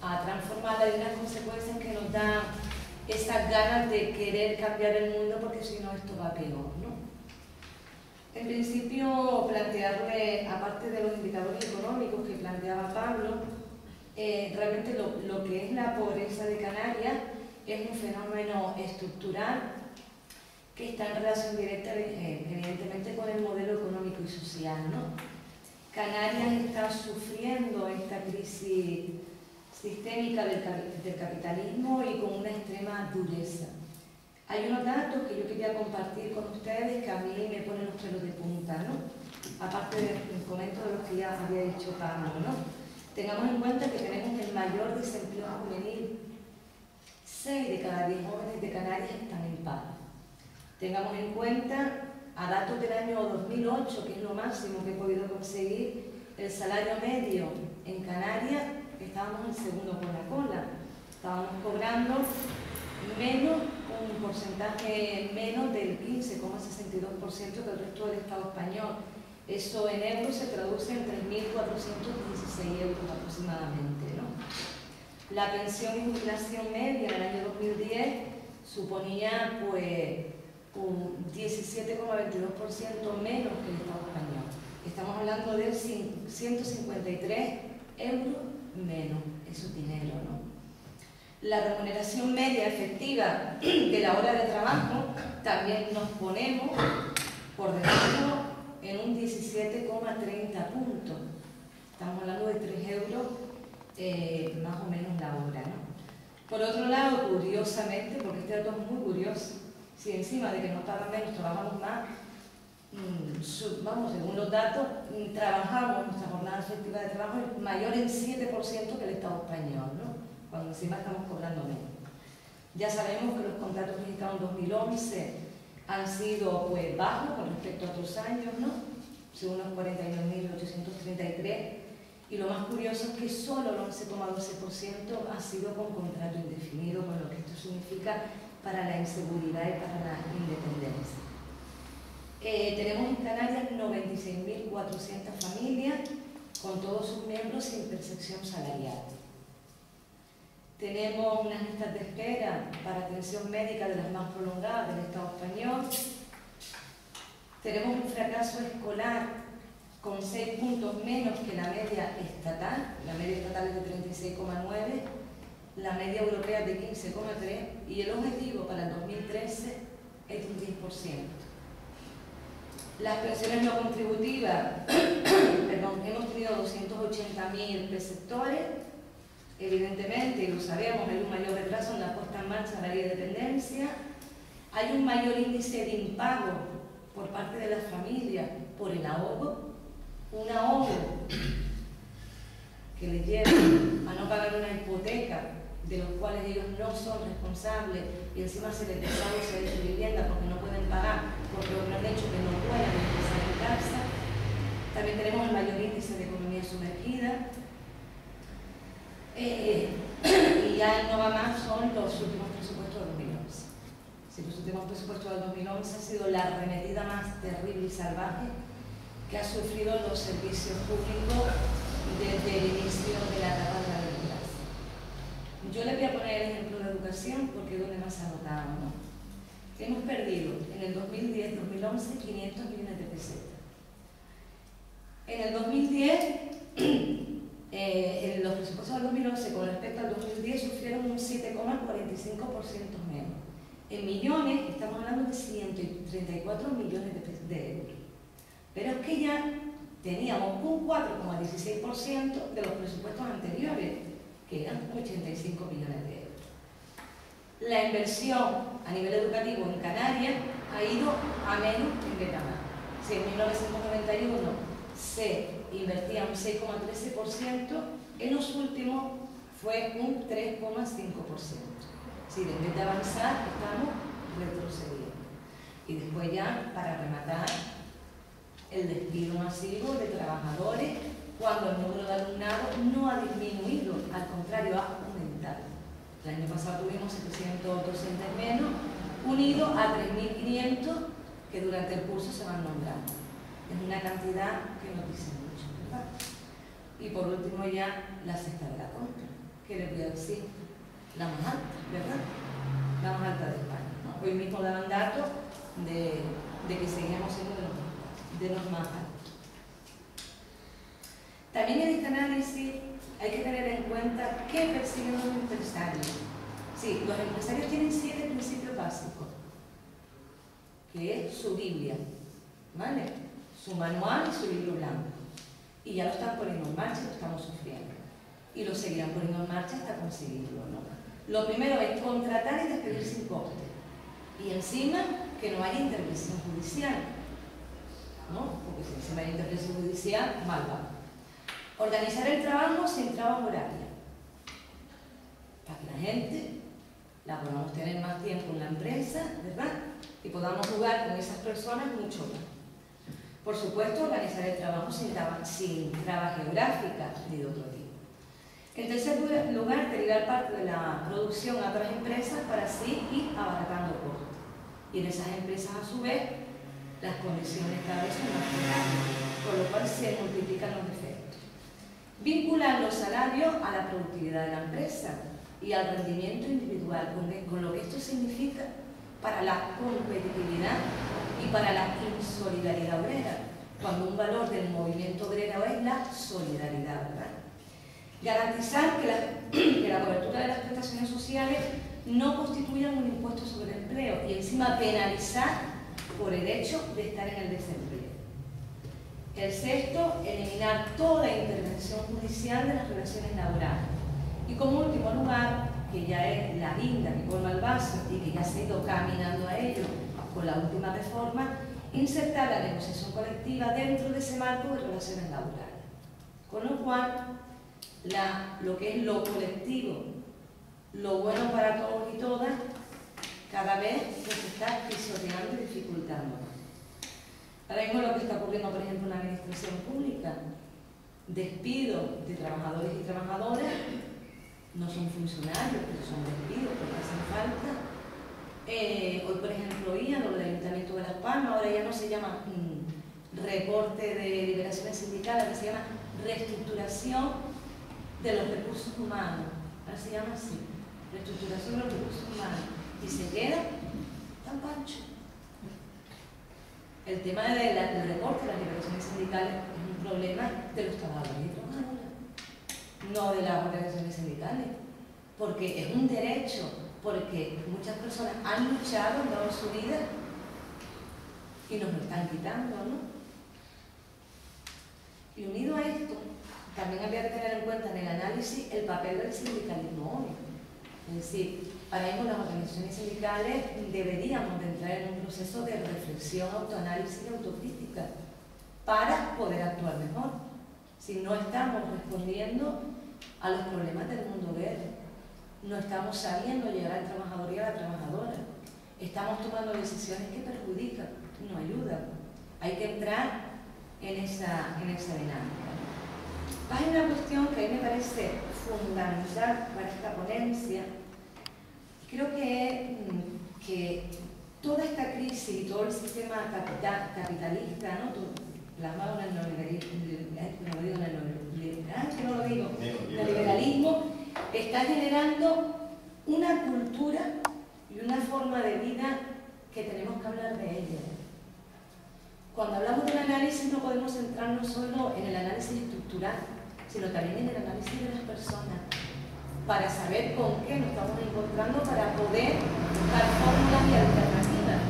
a transformarla, y unas consecuencias que nos dan esas ganas de querer cambiar el mundo, porque si no esto va peor, ¿no? En principio, plantearle, aparte de los indicadores económicos que planteaba Pablo, realmente lo que es la pobreza de Canarias es un fenómeno estructural que está en relación directa, evidentemente, con el modelo económico y social, ¿no? Canarias está sufriendo esta crisis sistémica del capitalismo y con una extrema dureza. Hay unos datos que yo quería compartir con ustedes que a mí me ponen los pelos de punta, ¿no? Aparte del comento de los que ya había dicho Pablo, ¿no? Tengamos en cuenta que tenemos el mayor desempleo juvenil. 6 de cada 10 jóvenes de Canarias están en paro. Tengamos en cuenta, a datos del año 2008, que es lo máximo que he podido conseguir, el salario medio en Canarias, estábamos en segundo con la cola. Estábamos cobrando menos, un porcentaje menos del 15,62% que el resto del Estado español. Eso en euros se traduce en 3.416 euros aproximadamente, ¿no? La pensión y jubilación media en el año 2010 suponía pues un 17,22% menos que el Estado español. Estamos hablando de 153 euros menos, eso es dinero, ¿no? La remuneración media efectiva de la hora de trabajo también nos ponemos por debajo en un 17,30 puntos. Estamos hablando de 3 euros más o menos la hora, ¿no? Por otro lado, curiosamente, porque este dato es muy curioso, si encima de que nos pagan menos trabajamos más, vamos, según los datos, trabajamos, nuestra jornada efectiva de trabajo es mayor en 7% que el Estado español, ¿no? Cuando encima estamos cobrando menos. Ya sabemos que los contratos registrados en 2011 han sido pues bajos con respecto a otros años, ¿no? Según los 49.833, y lo más curioso es que solo el 11,12% ha sido con contrato indefinido, con lo que esto significa para la inseguridad y para la independencia. Tenemos en Canarias 96.400 familias con todos sus miembros sin percepción salarial. Tenemos unas listas de espera para atención médica de las más prolongadas del Estado español. Tenemos un fracaso escolar con 6 puntos menos que la media estatal. La media estatal es de 36,9, la media europea es de 15,3 y el objetivo para el 2013 es de un 10%. Las pensiones no contributivas, perdón, hemos tenido 280.000 perceptores. Evidentemente, y lo sabemos, hay un mayor retraso en la puesta en marcha de la ley de dependencia, hay un mayor índice de impago por parte de las familias por el ahogo, un ahogo que les lleva a no pagar una hipoteca de los cuales ellos no son responsables y encima se les desaloja su vivienda porque no pueden pagar, porque otros han hecho que no puedan empezar en casa. También tenemos el mayor índice de economía sumergida. Y ya no va más, son los últimos presupuestos del 2011. Si los últimos presupuestos del 2011 ha sido la arremetida más terrible y salvaje que ha sufrido los servicios públicos desde el inicio de la etapa de la democracia. Yo le voy a poner el ejemplo de educación porque es donde más ha notado, ¿no? Hemos perdido en el 2010-2011 500 millones de pesetas. En el 2010, en los presupuestos del 2011 con respecto al 2010 sufrieron un 7,45% menos. En millones estamos hablando de 134 millones de euros. Pero es que ya teníamos un 4,16% de los presupuestos anteriores, que eran 85 millones de euros. La inversión a nivel educativo en Canarias ha ido a menos en Betamar. Si en 1991 se invertía un 6,13%, en los últimos fue un 3,5%. Si en vez de avanzar, estamos retrocediendo. Y después ya, para rematar, el despido masivo de trabajadores cuando el número de alumnado no ha disminuido, al contrario, ha aumentado. El año pasado tuvimos 700 docentes menos, unidos a 3.500 que durante el curso se van nombrando. Es una cantidad que nos dice mucho, ¿verdad? Y por último ya la cesta de la compra, que les voy a decir, la más alta, ¿verdad? La más alta de España, ¿no? Hoy mismo daban datos de que seguimos siendo de los más altos. También en este análisis hay que tener en cuenta qué persiguen los empresarios. Sí, los empresarios tienen 7 principios básicos, que es su Biblia, ¿vale? Su manual y su libro blanco. Y ya lo están poniendo en marcha, lo estamos sufriendo. Y lo seguirán poniendo en marcha hasta conseguirlo, ¿no? Lo primero es contratar y despedir sin coste. Y encima que no haya intervención judicial, ¿no? Porque si encima hay intervención judicial, mal va. Organizar el trabajo sin trabas horarias, para que la gente la podamos tener más tiempo en la empresa, ¿verdad? Y podamos jugar con esas personas mucho más. Por supuesto, organizar el trabajo sin trabas geográficas ni de otro tipo. En tercer lugar, derivar parte de la producción a otras empresas para así ir abaratando costos. Y en esas empresas, a su vez, las condiciones cada vez son más precarias, con lo cual se multiplican los efectos. Vincular los salarios a la productividad de la empresa y al rendimiento individual, con lo que esto significa para la competitividad y para la insolidaridad obrera, cuando un valor del movimiento obrero es la solidaridad, ¿verdad? Garantizar que la cobertura de las prestaciones sociales no constituyan un impuesto sobre el empleo y encima penalizar por el hecho de estar en el desempleo. El sexto, eliminar toda intervención judicial de las relaciones laborales. Y como último lugar, que ya es la guinda que colma el vaso y que ya se ha ido caminando a ello con la última reforma, insertar la negociación colectiva dentro de ese marco de relaciones laborales. Con lo cual, lo que es lo colectivo, lo bueno para todos y todas, cada vez se está pisoteando y dificultando. Ahora mismo lo que está ocurriendo, por ejemplo, en la administración pública, despido de trabajadores y trabajadoras, no son funcionarios, pero son despidos porque hacen falta. Hoy, por ejemplo, oían lo del Ayuntamiento de Las Palmas, ahora ya no se llama reporte de liberaciones sindicales, que se llama reestructuración de los recursos humanos. Ahora se llama así, reestructuración de los recursos humanos. Y se queda tan pancho. El tema del reporte de las liberaciones sindicales es un problema de los trabajadores y trabajadoras, no de las organizaciones sindicales, porque es un derecho, porque muchas personas han luchado en toda su vida y nos lo están quitando, ¿no? Y unido a esto, también habría que tener en cuenta en el análisis el papel del sindicalismo hoy. Es decir, ahora mismo las organizaciones sindicales deberíamos de entrar en un proceso de reflexión, autoanálisis y autocrítica para poder actuar mejor. Si no estamos respondiendo a los problemas del mundo verde, no estamos sabiendo llegar al trabajador y a la trabajadora, estamos tomando decisiones que perjudican, no ayudan. Hay que entrar en esa dinámica. Hay una cuestión que a mí me parece fundamental para esta ponencia. Creo que toda esta crisis y todo el sistema capitalista, ¿no? Plasmado en el liberalismo, está generando una cultura y una forma de vida que tenemos que hablar de ella. Cuando hablamos del análisis no podemos centrarnos solo en el análisis estructural, sino también en el análisis de las personas, para saber con qué nos estamos encontrando, para poder buscar fórmulas y alternativas.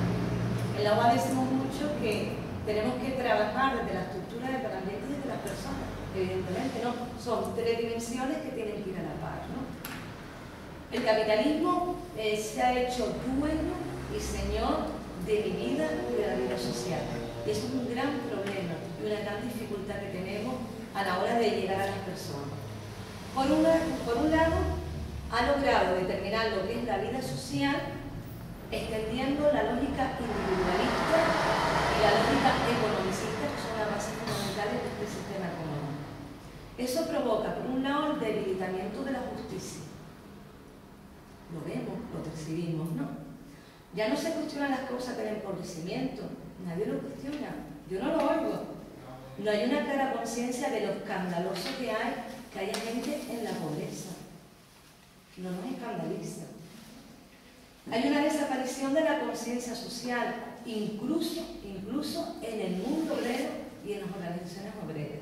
En la UA decimos mucho que tenemos que trabajar desde la estructura del ambiente y desde las personas. Evidentemente, ¿no? Son tres dimensiones que tienen que ir a la par, ¿no? El capitalismo se ha hecho dueño y señor de mi vida y de la vida social. Y eso es un gran problema y una gran dificultad que tenemos a la hora de llegar a las personas. Por un lado, ha logrado determinar lo que es la vida social, extendiendo la lógica individualista y la lógica economicista, que son las bases fundamentales de este sistema económico. Eso provoca, por un lado, el debilitamiento de la justicia. Lo vemos, lo percibimos, ¿no? Ya no se cuestionan las cosas del empobrecimiento, nadie lo cuestiona, yo no lo oigo. No hay una clara conciencia de lo escandaloso que haya gente en la pobreza. No nos escandaliza. Hay una desaparición de la conciencia social, incluso en el mundo obrero y en las organizaciones obreras.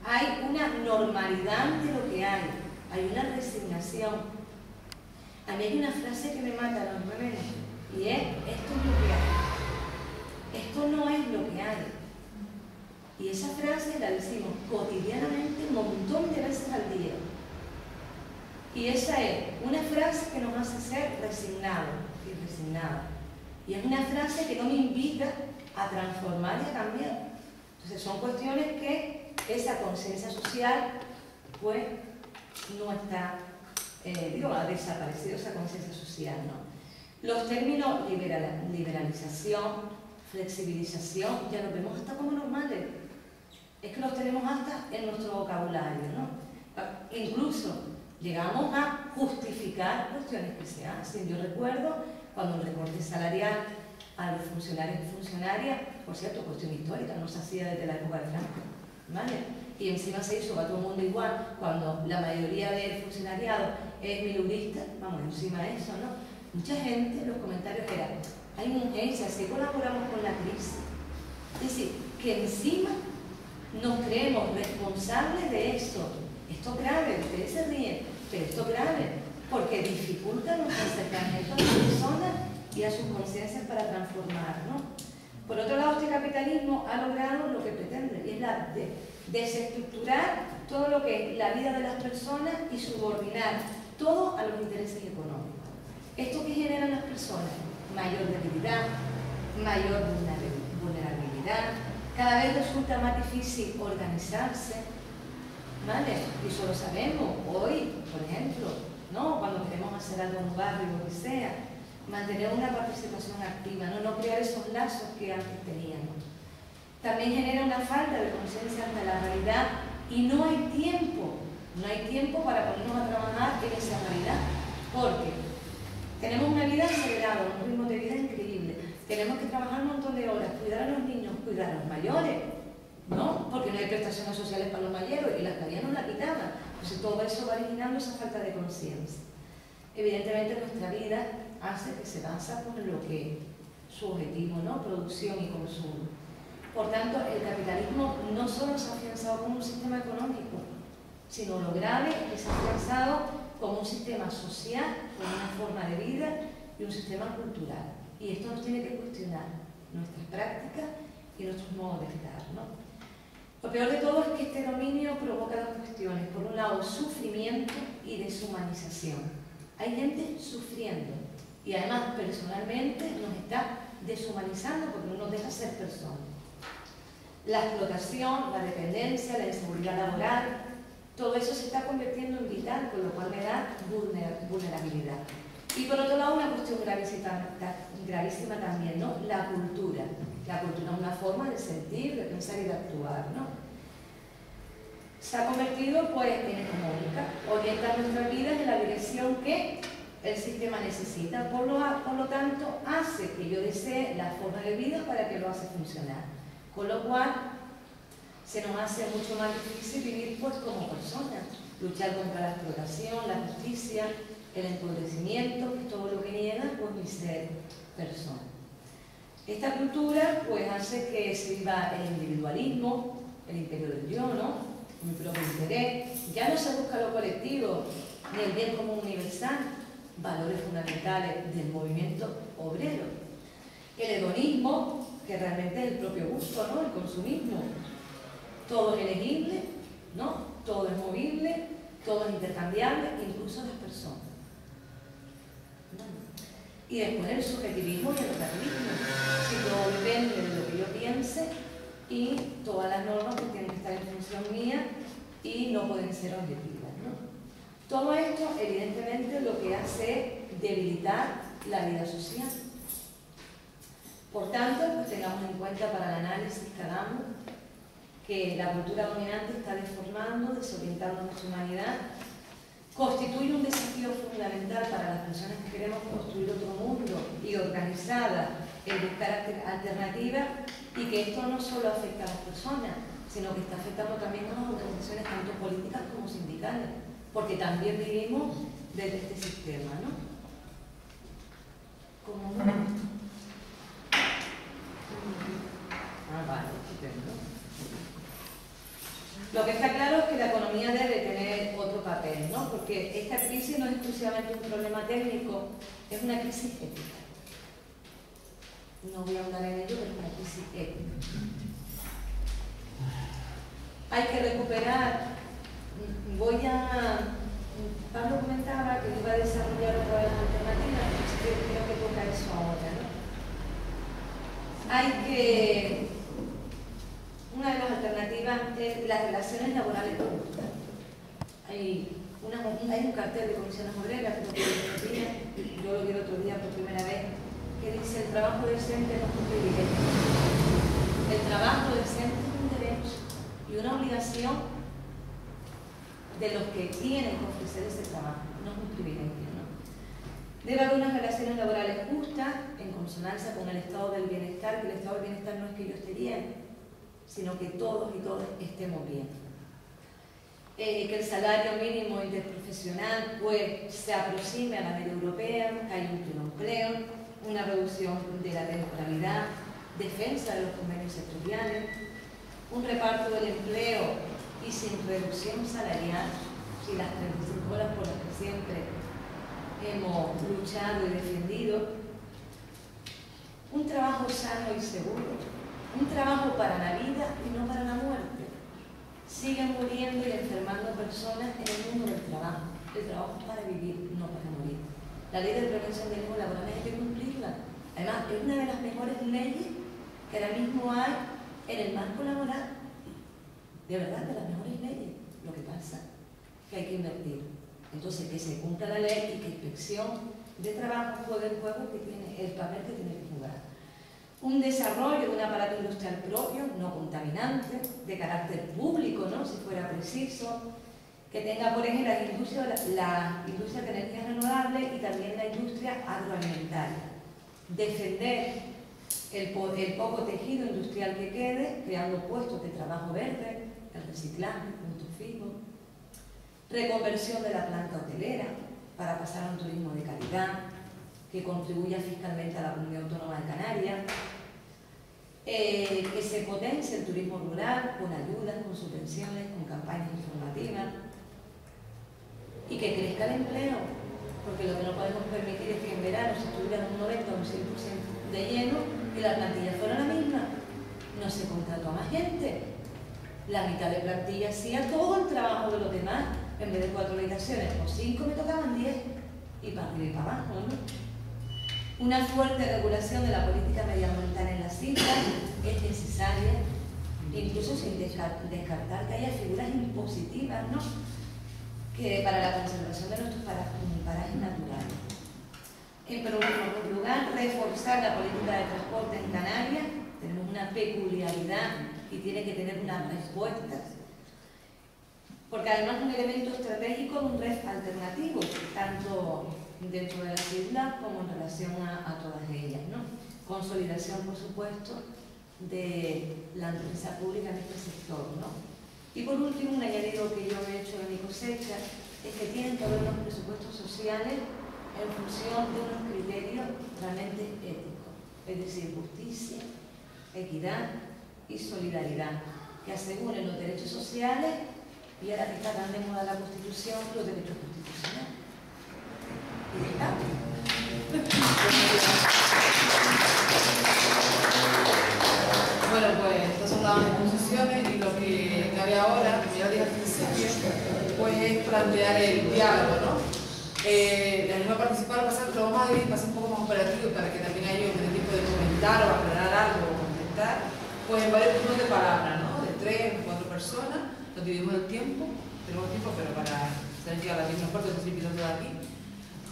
Hay una normalidad de lo que hay una resignación. A mí hay una frase que me mata normalmente, y es: esto es lo que hay. Esto no es lo que hay. Y esa frase la decimos cotidianamente un montón de veces al día. Y esa es una frase que nos hace ser resignados y resignadas. Y es una frase que no me invita a transformar y a cambiar. Entonces son cuestiones que esa conciencia social pues no está, ha desaparecido esa conciencia social, ¿no? Los términos liberalización, flexibilización, ya los vemos hasta como normales. Es que los tenemos hasta en nuestro vocabulario, ¿no? Incluso llegamos a justificar cuestiones que se hacen. Yo recuerdo cuando el recorte salarial a los funcionarios y funcionarias, por cierto, cuestión histórica, no se hacía desde la época de Franco, ¿vale? Y encima se hizo para todo el mundo igual, cuando la mayoría del funcionariado es milurista, vamos, encima de eso, ¿no? Mucha gente, los comentarios eran: hay una urgencia, si colaboramos con la crisis. Es decir, que encima nos creemos responsables de eso Esto es grave, ustedes se ríen, pero esto es grave, porque dificulta nuestro acercamiento a las personas y a sus conciencias para transformar, ¿no? Por otro lado, este capitalismo ha logrado lo que pretende, y es la de desestructurar todo lo que es la vida de las personas y subordinar todo a los intereses económicos. ¿Esto qué genera en las personas? Mayor debilidad, mayor vulnerabilidad, cada vez resulta más difícil organizarse, ¿vale? Y eso lo sabemos hoy, por ejemplo, ¿no? Cuando queremos hacer algo en un barrio o lo que sea, mantener una participación activa, no crear esos lazos que antes teníamos. También genera una falta de conciencia ante la realidad y no hay tiempo para ponernos a trabajar en esa realidad, porque tenemos una vida acelerada, un ritmo de vida increíble, tenemos que trabajar un montón de horas, cuidar a los niños, cuidar a los mayores, ¿no? Porque no hay prestaciones sociales para los mayores y las que había no la quitaban. Entonces todo eso va originando esa falta de conciencia. Evidentemente nuestra vida hace que se basa por lo que su objetivo, ¿no? Producción y consumo. Por tanto, el capitalismo no solo se ha afianzado como un sistema económico, sino lo grave es que se ha afianzado como un sistema social, como una forma de vida y un sistema cultural. Y esto nos tiene que cuestionar nuestras prácticas y nuestros modos de estar, ¿no? Lo peor de todo es que este dominio provoca dos cuestiones. Por un lado, sufrimiento y deshumanización. Hay gente sufriendo y además personalmente nos está deshumanizando porque no nos deja ser personas. La explotación, la dependencia, la inseguridad laboral, todo eso se está convirtiendo en vital, con lo cual me da vulnerabilidad. Y por otro lado, una cuestión gravísima también, ¿no? La cultura. La cultura es una forma de sentir, de pensar y de actuar, ¿no? Se ha convertido, pues, en hegemónica, orienta nuestras vidas en la dirección que el sistema necesita. Por lo tanto, hace que yo desee la forma de vida para que lo hace funcionar. Con lo cual, se nos hace mucho más difícil vivir, pues, como personas. Luchar contra la explotación, la justicia, el empobrecimiento, que es todo lo que niega, pues, mi ser persona. Esta cultura, pues, hace que se viva el individualismo, el imperio del yo, ¿no? Mi propio interés. Ya no se busca lo colectivo, ni el bien común universal, valores fundamentales del movimiento obrero. El hedonismo, que realmente es el propio gusto, ¿no? El consumismo. Todo es elegible, ¿no? Todo es movible, todo es intercambiable, incluso las personas. Y después el subjetivismo y el relativismo. Si todo depende de lo que yo piense y todas las normas pues tienen que estar en función mía y no pueden ser objetivas, ¿no? Todo esto, evidentemente, lo que hace es debilitar la vida social. Por tanto, pues tengamos en cuenta para el análisis que hagamos que la cultura dominante está deformando, desorientando nuestra humanidad, constituye un desafío fundamental para las personas que queremos construir otro mundo y organizada en buscar alternativas, y que esto no solo afecta a las personas, sino que está afectando también a las organizaciones tanto políticas como sindicales, porque también vivimos desde este sistema, ¿no? ¿Cómo no? Vale, estupendo. Lo que está claro es que la economía debe tener otro papel, ¿no? Porque esta crisis no es exclusivamente un problema técnico, es una crisis ética. No voy a hablar en ello, pero es una crisis ética. Hay que recuperar, Pablo comentaba que iba a desarrollar otra vez las alternativas, yo creo que toca eso ahora, ¿no? Una de las alternativas es las relaciones laborales justas. Hay un cartel de comisiones obreras, yo lo vi el otro día por primera vez, que dice: el trabajo decente no es un privilegio. El trabajo decente es un derecho y una obligación de los que tienen que ofrecer ese trabajo, no es un privilegio, ¿no? Debe haber unas relaciones laborales justas, en consonancia con el estado del bienestar, que el estado del bienestar no es que yo esté bien, sino que todos y todas estemos bien. Que el salario mínimo interprofesional pues se aproxime a la media europea, que haya un pleno empleo, una reducción de la temporalidad, defensa de los convenios sectoriales, un reparto del empleo y sin reducción salarial, sin las 35 horas por las que siempre hemos luchado y defendido, un trabajo sano y seguro, un trabajo para la vida y no para la muerte. Siguen muriendo y enfermando personas en el mundo del trabajo. El trabajo es para vivir, no para morir. La ley de prevención de riesgos laborales hay que cumplirla. Además, es una de las mejores leyes que ahora mismo hay en el marco laboral. De verdad, de las mejores leyes. Lo que pasa es que hay que invertir. Entonces, que se cumpla la ley y que Inspección de Trabajo juegue el juego que tiene, el papel que tiene que jugar. Un desarrollo de un aparato industrial propio, no contaminante, de carácter público, ¿no?, si fuera preciso, que tenga, por ejemplo, la industria de energías renovables y también la industria agroalimentaria. Defender el poco tejido industrial que quede, creando puestos de trabajo verde, el reciclaje, punto fijo, reconversión de la planta hotelera para pasar a un turismo de calidad, que contribuya fiscalmente a la Comunidad Autónoma de Canarias, que se potencie el turismo rural con ayudas, con subvenciones, con campañas informativas, y que crezca el empleo, porque lo que no podemos permitir es que en verano se estuviera un 90 o un 100% de lleno y la plantilla fuera la misma. No se contrató a más gente. La mitad de plantilla hacía todo el trabajo de los demás. En vez de 4 habitaciones o 5 me tocaban 10, y para arriba y para abajo, ¿no? Una fuerte regulación de la política medioambiental en las islas es necesaria, incluso sin descartar que haya figuras impositivas, ¿no?, que para la conservación de nuestros parajes naturales. En primer lugar, reforzar la política de transporte en Canarias. Tenemos una peculiaridad y tiene que tener unas respuestas, porque además es un elemento estratégico de un red alternativo, tanto dentro de las islas como en relación a todas ellas, ¿no? Consolidación, por supuesto, de la empresa pública en este sector, ¿no? Y por último, un añadido que yo he hecho de mi cosecha es que tienen que haber unos presupuestos sociales en función de unos criterios realmente éticos, es decir, justicia, equidad y solidaridad, que aseguren los derechos sociales y ahora que está tan de moda la Constitución, los derechos constitucionales. Y ya está. Bueno, pues estas son las exposiciones y lo que cabe ahora, como ya dije al principio, pues es plantear el diálogo, ¿no? La misma participación lo vamos a dividir para ser un poco más operativo, para que también haya un tiempo de comentar o aclarar algo o contestar, pues en varios turnos de palabra, ¿no? De 3 o 4 personas, nos dividimos el tiempo, tenemos tiempo, pero para saber llegar a la misma parte, estoy invitando de aquí,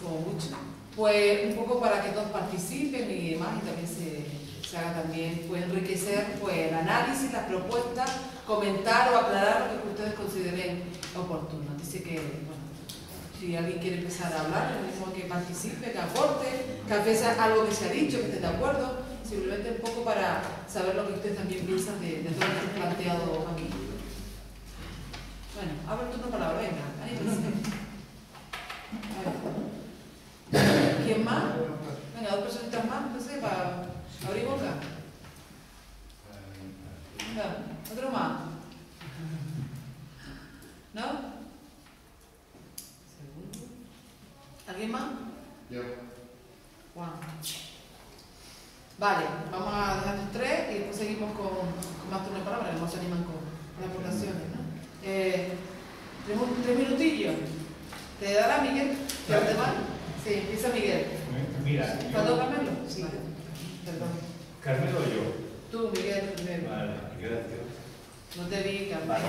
como mucho, pues un poco para que todos participen y demás, y también se haga también, pues enriquecer pues el análisis, las propuestas, comentar o aclarar lo que ustedes consideren oportuno. Dice que, bueno, si alguien quiere empezar a hablar, lo mismo que participe, que aporte, que a veces algo que se ha dicho, que esté de acuerdo, simplemente un poco para saber lo que ustedes también piensan de todo lo que he planteado aquí. Bueno, abre el turno para la venga, anímense. ¿Quién más? Venga, 2 personitas más, no sé, para abrir boca. Venga, otro más. ¿No? Segundo. ¿Alguien más? Yo. Juan. Vale, vamos a dejar los 3 y después seguimos con más turnos de palabra, no se animan con las aportaciones, ¿no? 3 minutillos. ¿Te dará Miguel? ¿Te demás? Sí, empieza Miguel. Mira. ¿Faltó Carmelo? Sí. Vale. Perdón. ¿Carmelo o yo? Tú, Miguel, primero. Vale, gracias. No te vi, Carmelo. Vale.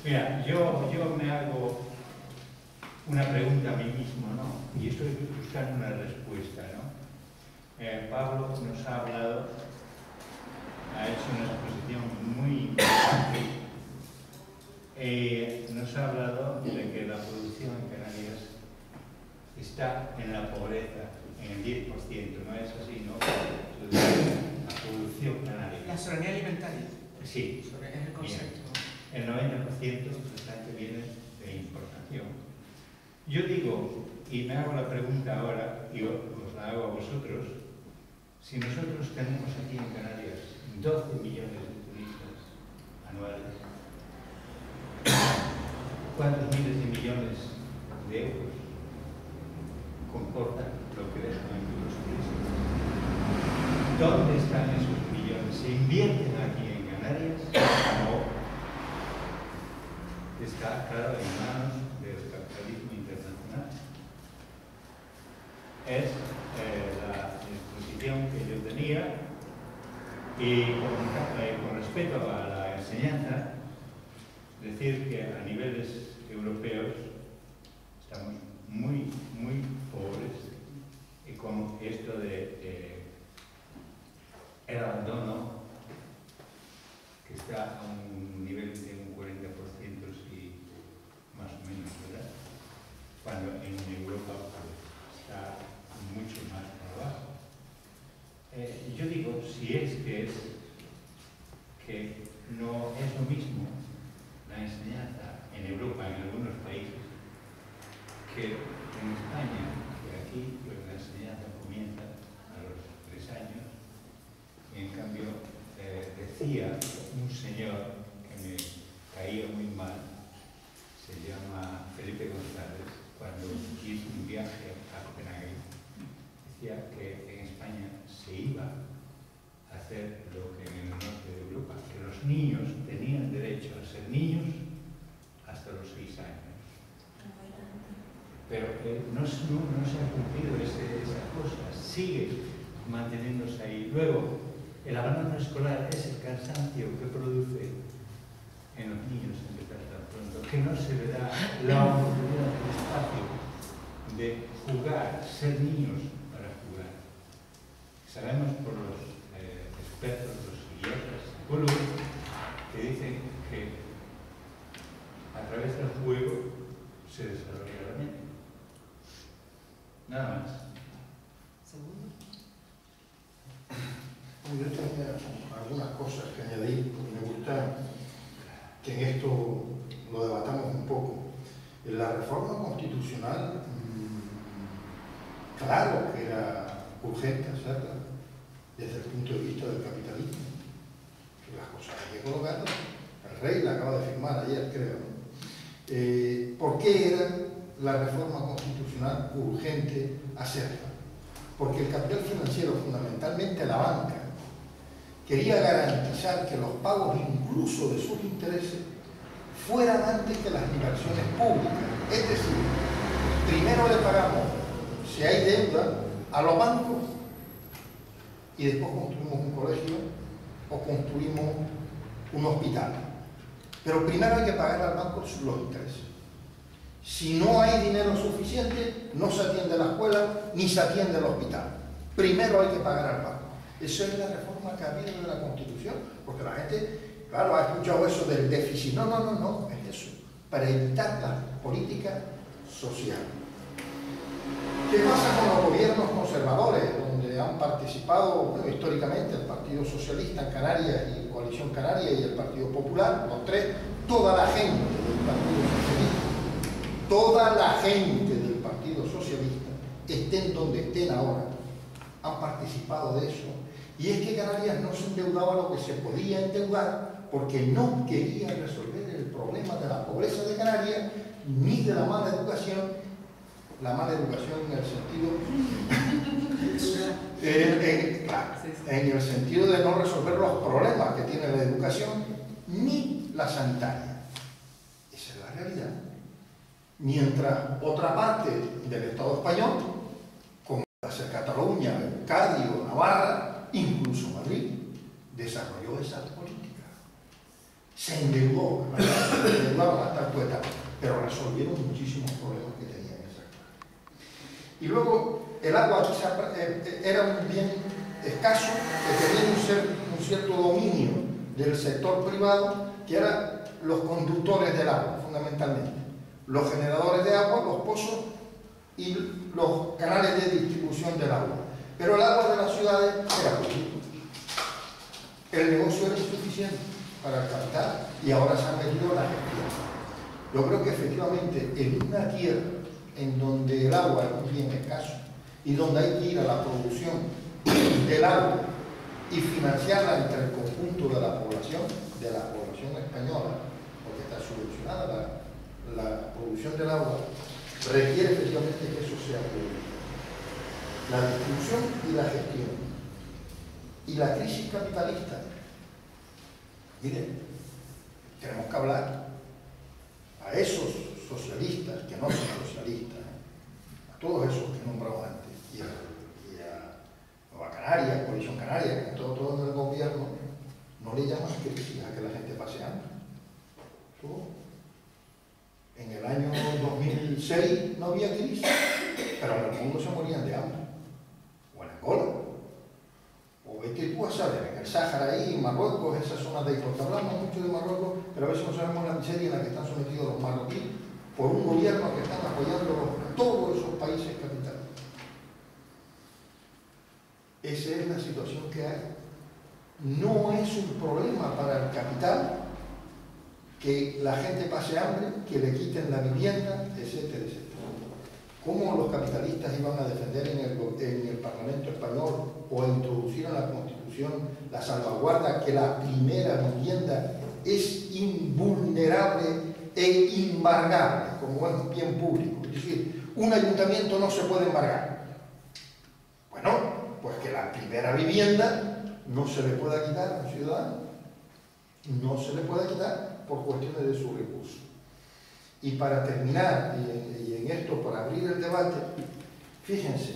Mira, yo me hago una pregunta a mí mismo, ¿no? Y estoy buscando una respuesta, ¿no? Pablo nos ha hablado, ha hecho una exposición muy importante. Nos ha hablado de que la producción en Canarias está en la pobreza, en el 10%, ¿no es así, no? La producción canaria. La soberanía alimentaria. Sí. Es el concepto. El 90% restante viene de importación. Yo digo, y me hago la pregunta ahora, y os la hago a vosotros, si nosotros tenemos aquí en Canarias 12 millones de turistas anuales, están esos millones? ¿Se invierten aquí en Canarias? No. Está, claro, en manos del capitalismo internacional. Es la exposición que yo tenía, y con respecto a la enseñanza, decir que a niveles europeos estamos muy pobres, y con esto de el abandono, que está a un nivel de un 40%, sí, más o menos, ¿verdad? Cuando en Europa pues, está mucho más por abajo. Yo digo, si es que no es lo mismo la enseñanza en Europa, en algunos países, que en España, que aquí pues, la enseñanza comienza a los 3 años, y en cambio decía un señor que me caía muy mal, se llama Felipe González, cuando hizo un viaje a Copenhague, decía que en España se iba a hacer lo que en el norte de Europa, que los niños tenían derecho a ser niños hasta los 6 años. Pero no se ha cumplido esa cosa, sigue manteniéndose ahí. Luego, el abandono escolar es el cansancio que produce en los niños empezar tan pronto, que no se le da la oportunidad, el espacio de jugar, ser niños para jugar. Sabemos por los expertos, los psiquiatras, psicólogos, que dicen que a través del juego se desarrolla la mente. Nada más. Segundo. Yo tenía algunas cosas que añadir, porque me gusta que en esto lo debatamos un poco. En la reforma constitucional, claro que era urgente hacerla, desde el punto de vista del capitalismo. Que las cosas hay que colocarlas. El rey la acaba de firmar ayer, creo, ¿no? ¿Por qué era la reforma constitucional urgente hacerla? Porque el capital financiero, fundamentalmente la banca, quería garantizar que los pagos incluso de sus intereses fueran antes que las inversiones públicas. Es decir, primero le pagamos, si hay deuda, a los bancos y después construimos un colegio o construimos un hospital. Pero primero hay que pagar al banco los intereses. Si no hay dinero suficiente, no se atiende la escuela ni se atiende el hospital. Primero hay que pagar al banco. Esa es la reforma que ha habido de la Constitución, porque la gente, claro, ha escuchado eso del déficit. No, es eso, para evitar la política social. ¿Qué pasa con los gobiernos conservadores, donde han participado, bueno, históricamente, el Partido Socialista en Canarias y Coalición Canaria y el Partido Popular, los tres, toda la gente del Partido Socialista, toda la gente del Partido Socialista, estén donde estén ahora, han participado de eso. Y es que Canarias no se endeudaba lo que se podía endeudar porque no quería resolver el problema de la pobreza de Canarias ni de la mala educación en el sentido de no resolver los problemas que tiene la educación ni la sanitaria. Esa es la realidad. Mientras otra parte del Estado español, como Cataluña, Cádiz o Navarra, incluso Madrid, desarrolló esa política. Se endeudó, hasta el tuétano, pero resolvieron muchísimos problemas que tenían esa parte. Y luego, el agua era un bien escaso, que tenía un cierto dominio del sector privado, que eran los conductores del agua, fundamentalmente. Los generadores de agua, los pozos y los canales de distribución del agua. Pero el agua de las ciudades era poquito. El negocio era insuficiente para el capital y ahora se ha metido la gestión. Yo creo que efectivamente en una tierra en donde el agua es un bien escaso y donde hay que ir a la producción del agua y financiarla entre el conjunto de la población española, porque está subvencionada la producción del agua, requiere efectivamente que eso sea público. La distribución y la gestión. Y la crisis capitalista, miren, tenemos que hablar a esos socialistas que no son socialistas, a todos esos que he nombrado antes, y a Nueva Canaria, Coalición Canaria, que han estado todos en el gobierno, no le llaman crisis a que la gente pase hambre. En el año 2006 no había crisis, pero en el mundo se morían de hambre, o en Angola. O vete tú a saber, en el Sáhara, ahí, en Marruecos, esa zona de costa, hablamos mucho de Marruecos, pero a veces no sabemos la miseria en la que están sometidos los marroquíes por un gobierno que están apoyando a todos esos países capitales. Esa es la situación que hay. No es un problema para el capital que la gente pase hambre, que le quiten la vivienda, etcétera, etcétera. ¿Cómo los capitalistas iban a defender en el Parlamento español o a introducir en la Constitución la salvaguarda que la primera vivienda es invulnerable e embargable, como es un bien público? Es decir, un ayuntamiento no se puede embargar. Bueno, pues que la primera vivienda no se le pueda quitar a un ciudadano, no se le pueda quitar por cuestiones de sus recursos. Y para terminar, y en esto, para abrir el debate, fíjense,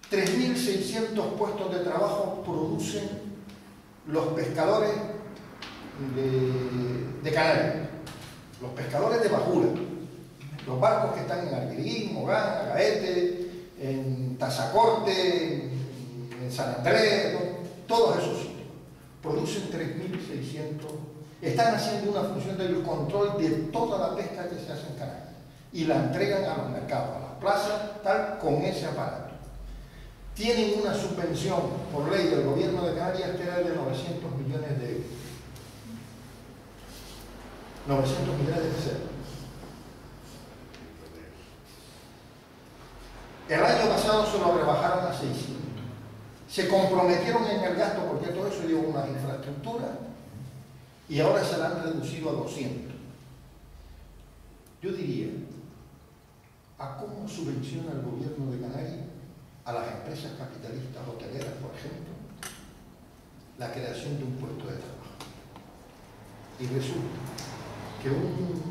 3.600 puestos de trabajo producen los pescadores de Canarias, los pescadores de bajura, los barcos que están en Arguirín, Mogán, Agaete, en Tazacorte, en San Andrés, todos esos sitios, producen 3.600. Están haciendo una función del control de toda la pesca que se hace en Canarias y la entregan a los mercados, a las plazas, tal, con ese aparato. Tienen una subvención por ley del gobierno de Canarias que era de 900 millones de euros. 900 millones de euros. El año pasado se lo rebajaron a 600. Se comprometieron en el gasto porque todo eso lleva unas infraestructuras y ahora se la han reducido a 200. Yo diría, ¿a cómo subvenciona el gobierno de Canarias a las empresas capitalistas hoteleras, por ejemplo, la creación de un puesto de trabajo? Y resulta que un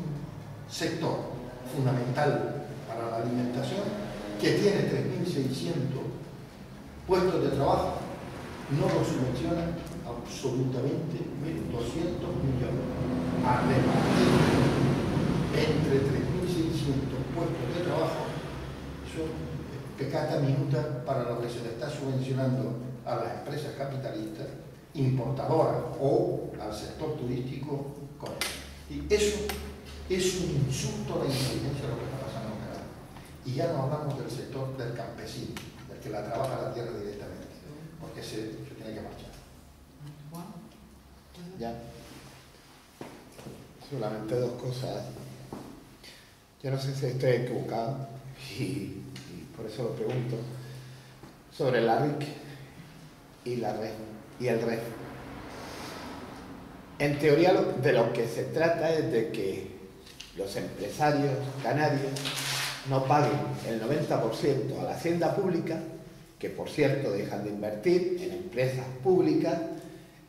sector fundamental para la alimentación, que tiene 3.600 puestos de trabajo, no lo subvenciona absolutamente. Miren, 200 millones a repartir entre 3.600 puestos de trabajo. Eso es pecata minuta para lo que se le está subvencionando a las empresas capitalistas importadoras o al sector turístico con eso. Y eso es un insulto a la inteligencia de lo que está pasando en Canadá. Y ya no hablamos del sector del campesino, del que la trabaja la tierra directamente, porque se tiene que marchar. Ya. Solamente dos cosas. Yo no sé si estoy equivocado y por eso lo pregunto. Sobre la RIC y la REF y el REF. En teoría de lo que se trata es de que los empresarios canarios no paguen el 90% a la hacienda pública, que por cierto dejan de invertir en empresas públicas,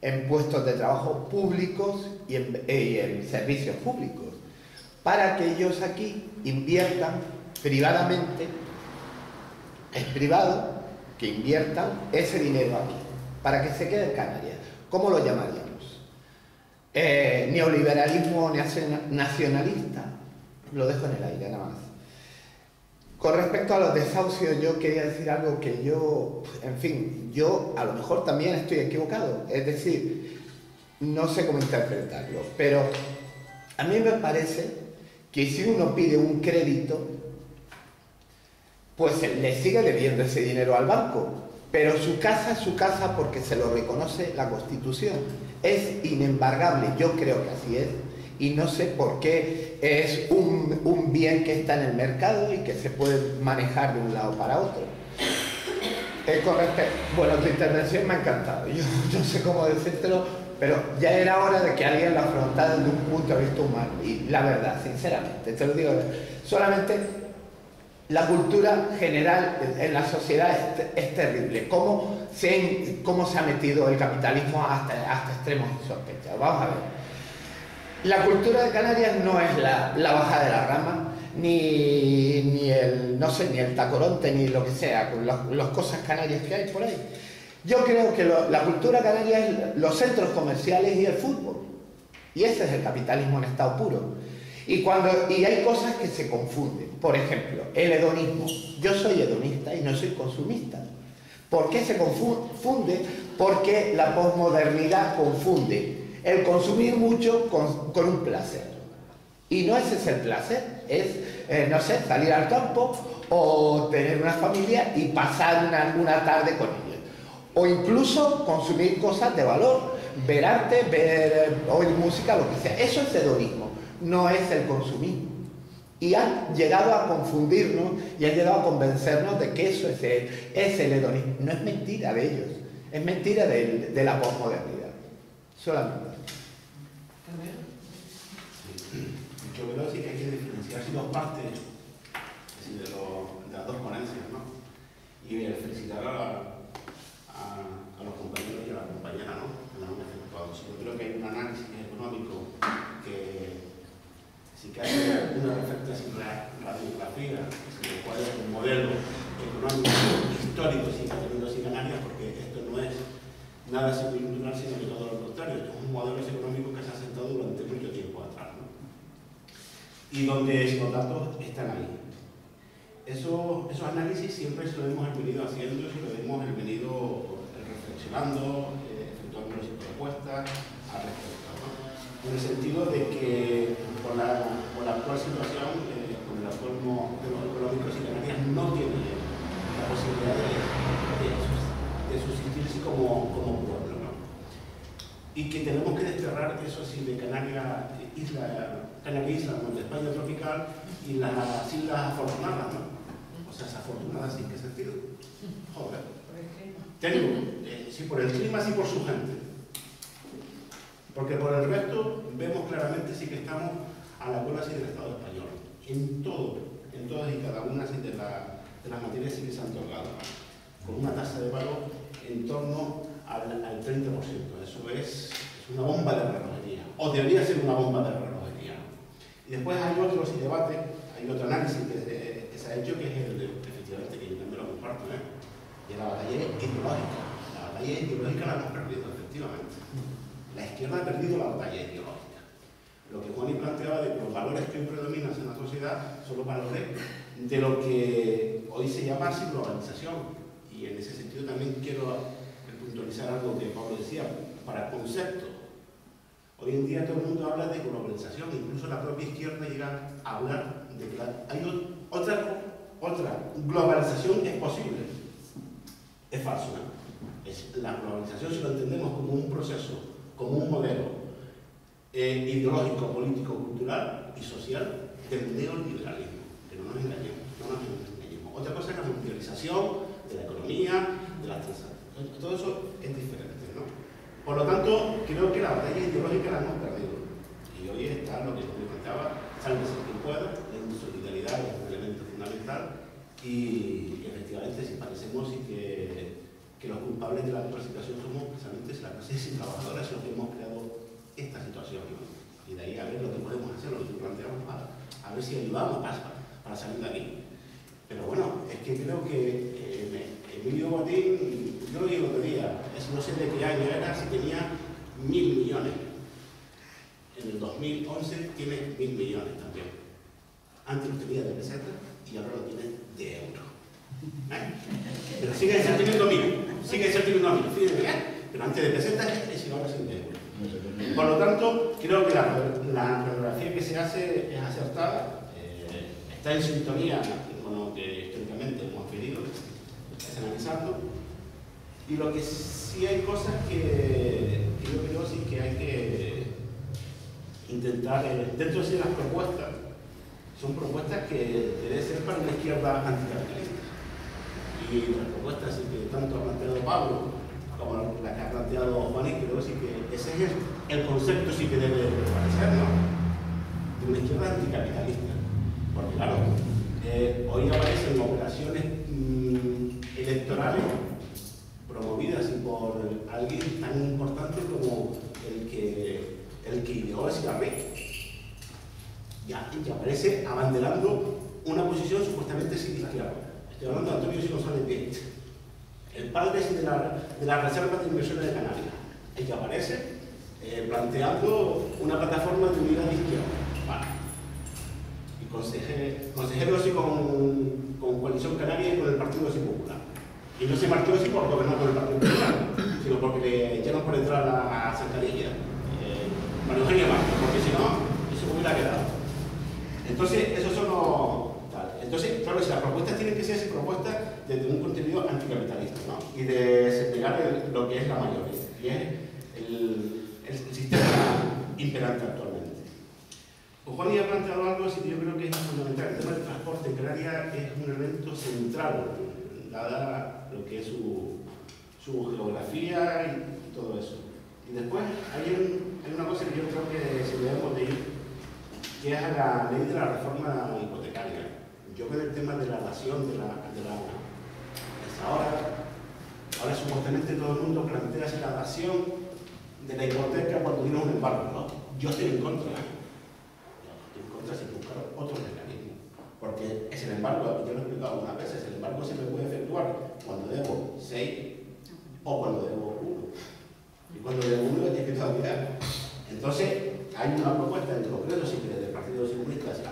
en puestos de trabajo públicos y en servicios públicos, para que ellos aquí inviertan privadamente, es privado, que inviertan ese dinero aquí, para que se quede en Canarias. ¿Cómo lo llamaríamos? Neoliberalismo nacionalista, lo dejo en el aire nada más. Con respecto a los desahucios, yo quería decir algo que yo, en fin, yo a lo mejor también estoy equivocado, es decir, no sé cómo interpretarlo, pero a mí me parece que si uno pide un crédito, pues le sigue debiendo ese dinero al banco, pero su casa es su casa porque se lo reconoce la Constitución, es inembargable, yo creo que así es. Y no sé por qué es un bien que está en el mercado y que se puede manejar de un lado para otro. Con respecto, bueno, tu intervención me ha encantado, yo no sé cómo decírtelo, pero ya era hora de que alguien lo afrontara desde un punto de vista humano. Y la verdad, sinceramente, te lo digo, solamente la cultura general en la sociedad es terrible. ¿Cómo se ha metido el capitalismo hasta extremos insospechados? Vamos a ver. La cultura de Canarias no es la baja de la rama, ni el tacoronte, ni lo que sea, con las cosas canarias que hay por ahí. Yo creo que la cultura canaria es los centros comerciales y el fútbol. Y ese es el capitalismo en estado puro. Y hay cosas que se confunden. Por ejemplo, el hedonismo. Yo soy hedonista y no soy consumista. ¿Por qué se confunde? Porque la posmodernidad confunde el consumir mucho con un placer. Y no ese es el placer, es, no sé, salir al campo o tener una familia y pasar una tarde con ellos. O incluso consumir cosas de valor, ver arte, oír música, lo que sea. Eso es hedonismo, no es el consumismo. Y han llegado a confundirnos y han llegado a convencernos de que eso es el hedonismo. No es mentira de ellos, es mentira de la posmodernidad. Solamente. Yo creo que hay que diferenciar dos partes de las dos ponencias, ¿no? Y felicitar a los compañeros y a la compañera, ¿no? Que han efectuado. Yo creo que hay un análisis económico que sí que hay una perfecta radiografía, el cual es un modelo económico histórico sí que ha tenido así Canarias, porque esto no es nada coyuntural, sino que todo lo contrario. Esto es un modelo económico que se ha sentado durante mucho tiempo atrás, ¿no? Y donde los datos están ahí. Esos análisis siempre se lo hemos venido haciendo, se lo hemos venido reflexionando, efectuando propuestas al respecto, ¿no? En el sentido de que con la actual situación, con el actual modelo económico, si Canarias no tiene la posibilidad de subsistirse como pueblo, ¿no? Y que tenemos que desterrar eso así de Canarias Isla, ¿no? De España tropical y las islas afortunadas, ¿no? O sea, afortunadas, ¿en qué sentido? Joder. Sí por el clima, sí por su gente. Porque por el resto vemos claramente sí que estamos a la cola sí del Estado español. En todas y cada una sí de las materias sí que se han tocado, ¿no? Con una tasa de paro en torno al 30%. Eso es una bomba de relojería. O debería ser una bomba de relojería. Y después hay otro debate, hay otro análisis que se ha hecho, que es el de, efectivamente, que yo también lo comparto, y la batalla ideológica. La batalla ideológica la hemos perdido, efectivamente. La izquierda ha perdido la batalla ideológica. Lo que Juan planteaba de que los valores que hoy predominan en la sociedad son los valores de lo que hoy se llama así globalización. Y en ese sentido también quiero puntualizar algo que Pablo decía, para conceptos. Hoy en día todo el mundo habla de globalización, incluso la propia izquierda llega a hablar de que hay otra globalización es posible. Es falso, ¿no? La globalización, si lo entendemos como un proceso, como un modelo ideológico, político, cultural y social del neoliberalismo, que no nos engañemos, Otra cosa es la mundialización de la economía, de las transacciones, todo eso es diferente, ¿no? Por lo tanto, creo que la batalla ideológica la hemos perdido. Y hoy está lo que me contaba, sálvese quien pueda, la insolidaridad es un elemento fundamental y efectivamente si parecemos y que los culpables de la actual situación somos precisamente las clases trabajadoras los que hemos creado esta situación, ¿no? Y de ahí a ver lo que podemos hacer, lo que planteamos a ver si ayudamos para salir de aquí. Pero bueno, es que creo que Emilio Botín, yo lo digo otro día, no sé de qué año era, si tenía 1.000 millones. En el 2011 tiene 1.000 millones también. Antes lo tenía de pesetas y ahora lo tiene de euros. Pero sigue teniendo 1.000, fíjense bien, pero antes de pesetas es ahora sin de euros. Por lo tanto, creo que la radiografía que se hace es acertada, está en sintonía con lo que históricamente hemos venido analizando, y lo que sí hay cosas que yo creo sí que hay que intentar, dentro de las propuestas, son propuestas que deben ser para una izquierda anticapitalista. Y las propuestas que tanto ha planteado Pablo como las que ha planteado Juan, creo sí que ese es el concepto sí que debe prevalecer, ¿no? De una izquierda anticapitalista. Porque claro, Hoy aparecen operaciones electorales promovidas por alguien tan importante como el que ideó ese carril. Ya aparece abanderando una posición supuestamente cristiana. Estoy hablando de Antonio González Piet, el padre de la Reserva de Inversiones de Canarias, el que aparece planteando una plataforma de unidad de izquierda. Vale. Y consejero así con Coalición Canaria y con el Partido Popular. Y no se marchó así por gobernar con el Partido Popular, sino porque le echaron por entrar a la zancadilla, María Eugenia Márquez, porque si no, eso hubiera quedado. Entonces, esos son los... Entonces, claro, si las propuestas tienen que ser propuestas desde un contenido anticapitalista, ¿no? Y de despegar lo que es la mayoría, y es el sistema imperante actualmente. Pues Juan ya ha planteado algo así que yo creo que es fundamental. El tema del transporte en Canarias es un elemento central, dada lo que es su geografía y todo eso. Y después hay una cosa que yo creo que se debemos de ir, que es a la ley de la reforma hipotecaria. Yo veo el tema de la dación ahora supuestamente todo el mundo plantea si la dación de la hipoteca cuando viene un embargo, ¿no? Yo estoy en contra. Estoy en contra si buscar otros mecanismos. Porque es el embargo, yo lo he explicado algunas veces, el embargo se me puede efectuar cuando debo 6 o cuando debo 1. Y cuando debo 1 es que todavía. Entonces, hay una propuesta del Congreso, si quiere, del Partido Comunista, si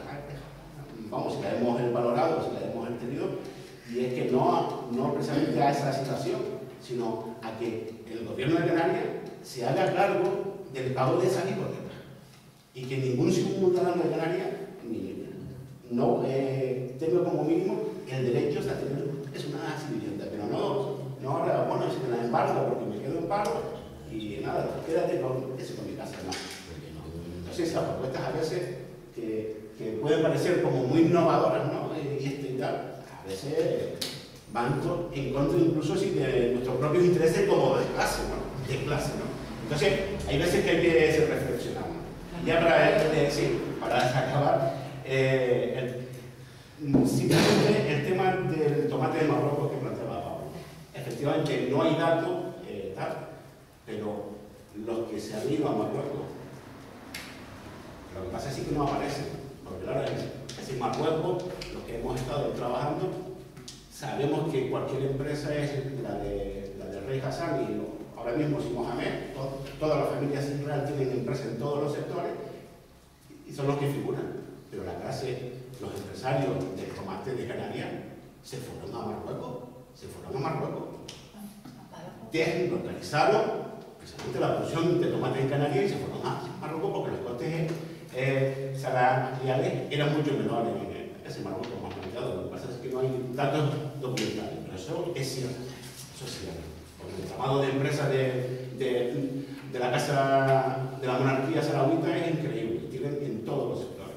la hemos valorado, si la hemos entendido, y es que no precisamente a esa situación, sino a que el gobierno de Canarias se haga cargo del pago de esas hipotecas y que ningún ciudadano de Canarias no tenga como mínimo el derecho a tener una vivienda, pero no ahora, bueno, si me la embargo porque me quedo en paro y nada, quédate con mi casa, no. Entonces esas propuestas a veces que pueden parecer como muy innovadoras, ¿no? Y tal, a veces van en contra incluso de nuestros propios intereses como de clase, ¿no? Entonces, hay veces que hay que ser reflexionado. Ya para acabar, simplemente el tema del tomate de Marruecos que planteaba Pablo. Efectivamente, no hay datos, pero los que se han ido a Marruecos, lo que pasa es que no aparecen. Porque claro, es en Marruecos, los que hemos estado trabajando, sabemos que cualquier empresa es la de Rey Hassan y ahora mismo si Mohamed, todas las familias israelíes tienen empresas en todos los sectores y son los que figuran. Pero la clase, los empresarios del tomate de Canarias se fueron a Marruecos. Deslocalizaron precisamente la producción de tomate en Canarias y se fueron a Marruecos porque los costes salariales eran mucho menores en ese Marruecos más planteado. Lo que pasa es que no hay datos documentales, pero eso es cierto. Porque el llamado de empresas de la Casa de la Monarquía Sarauita es increíble, tienen en todos los sectores.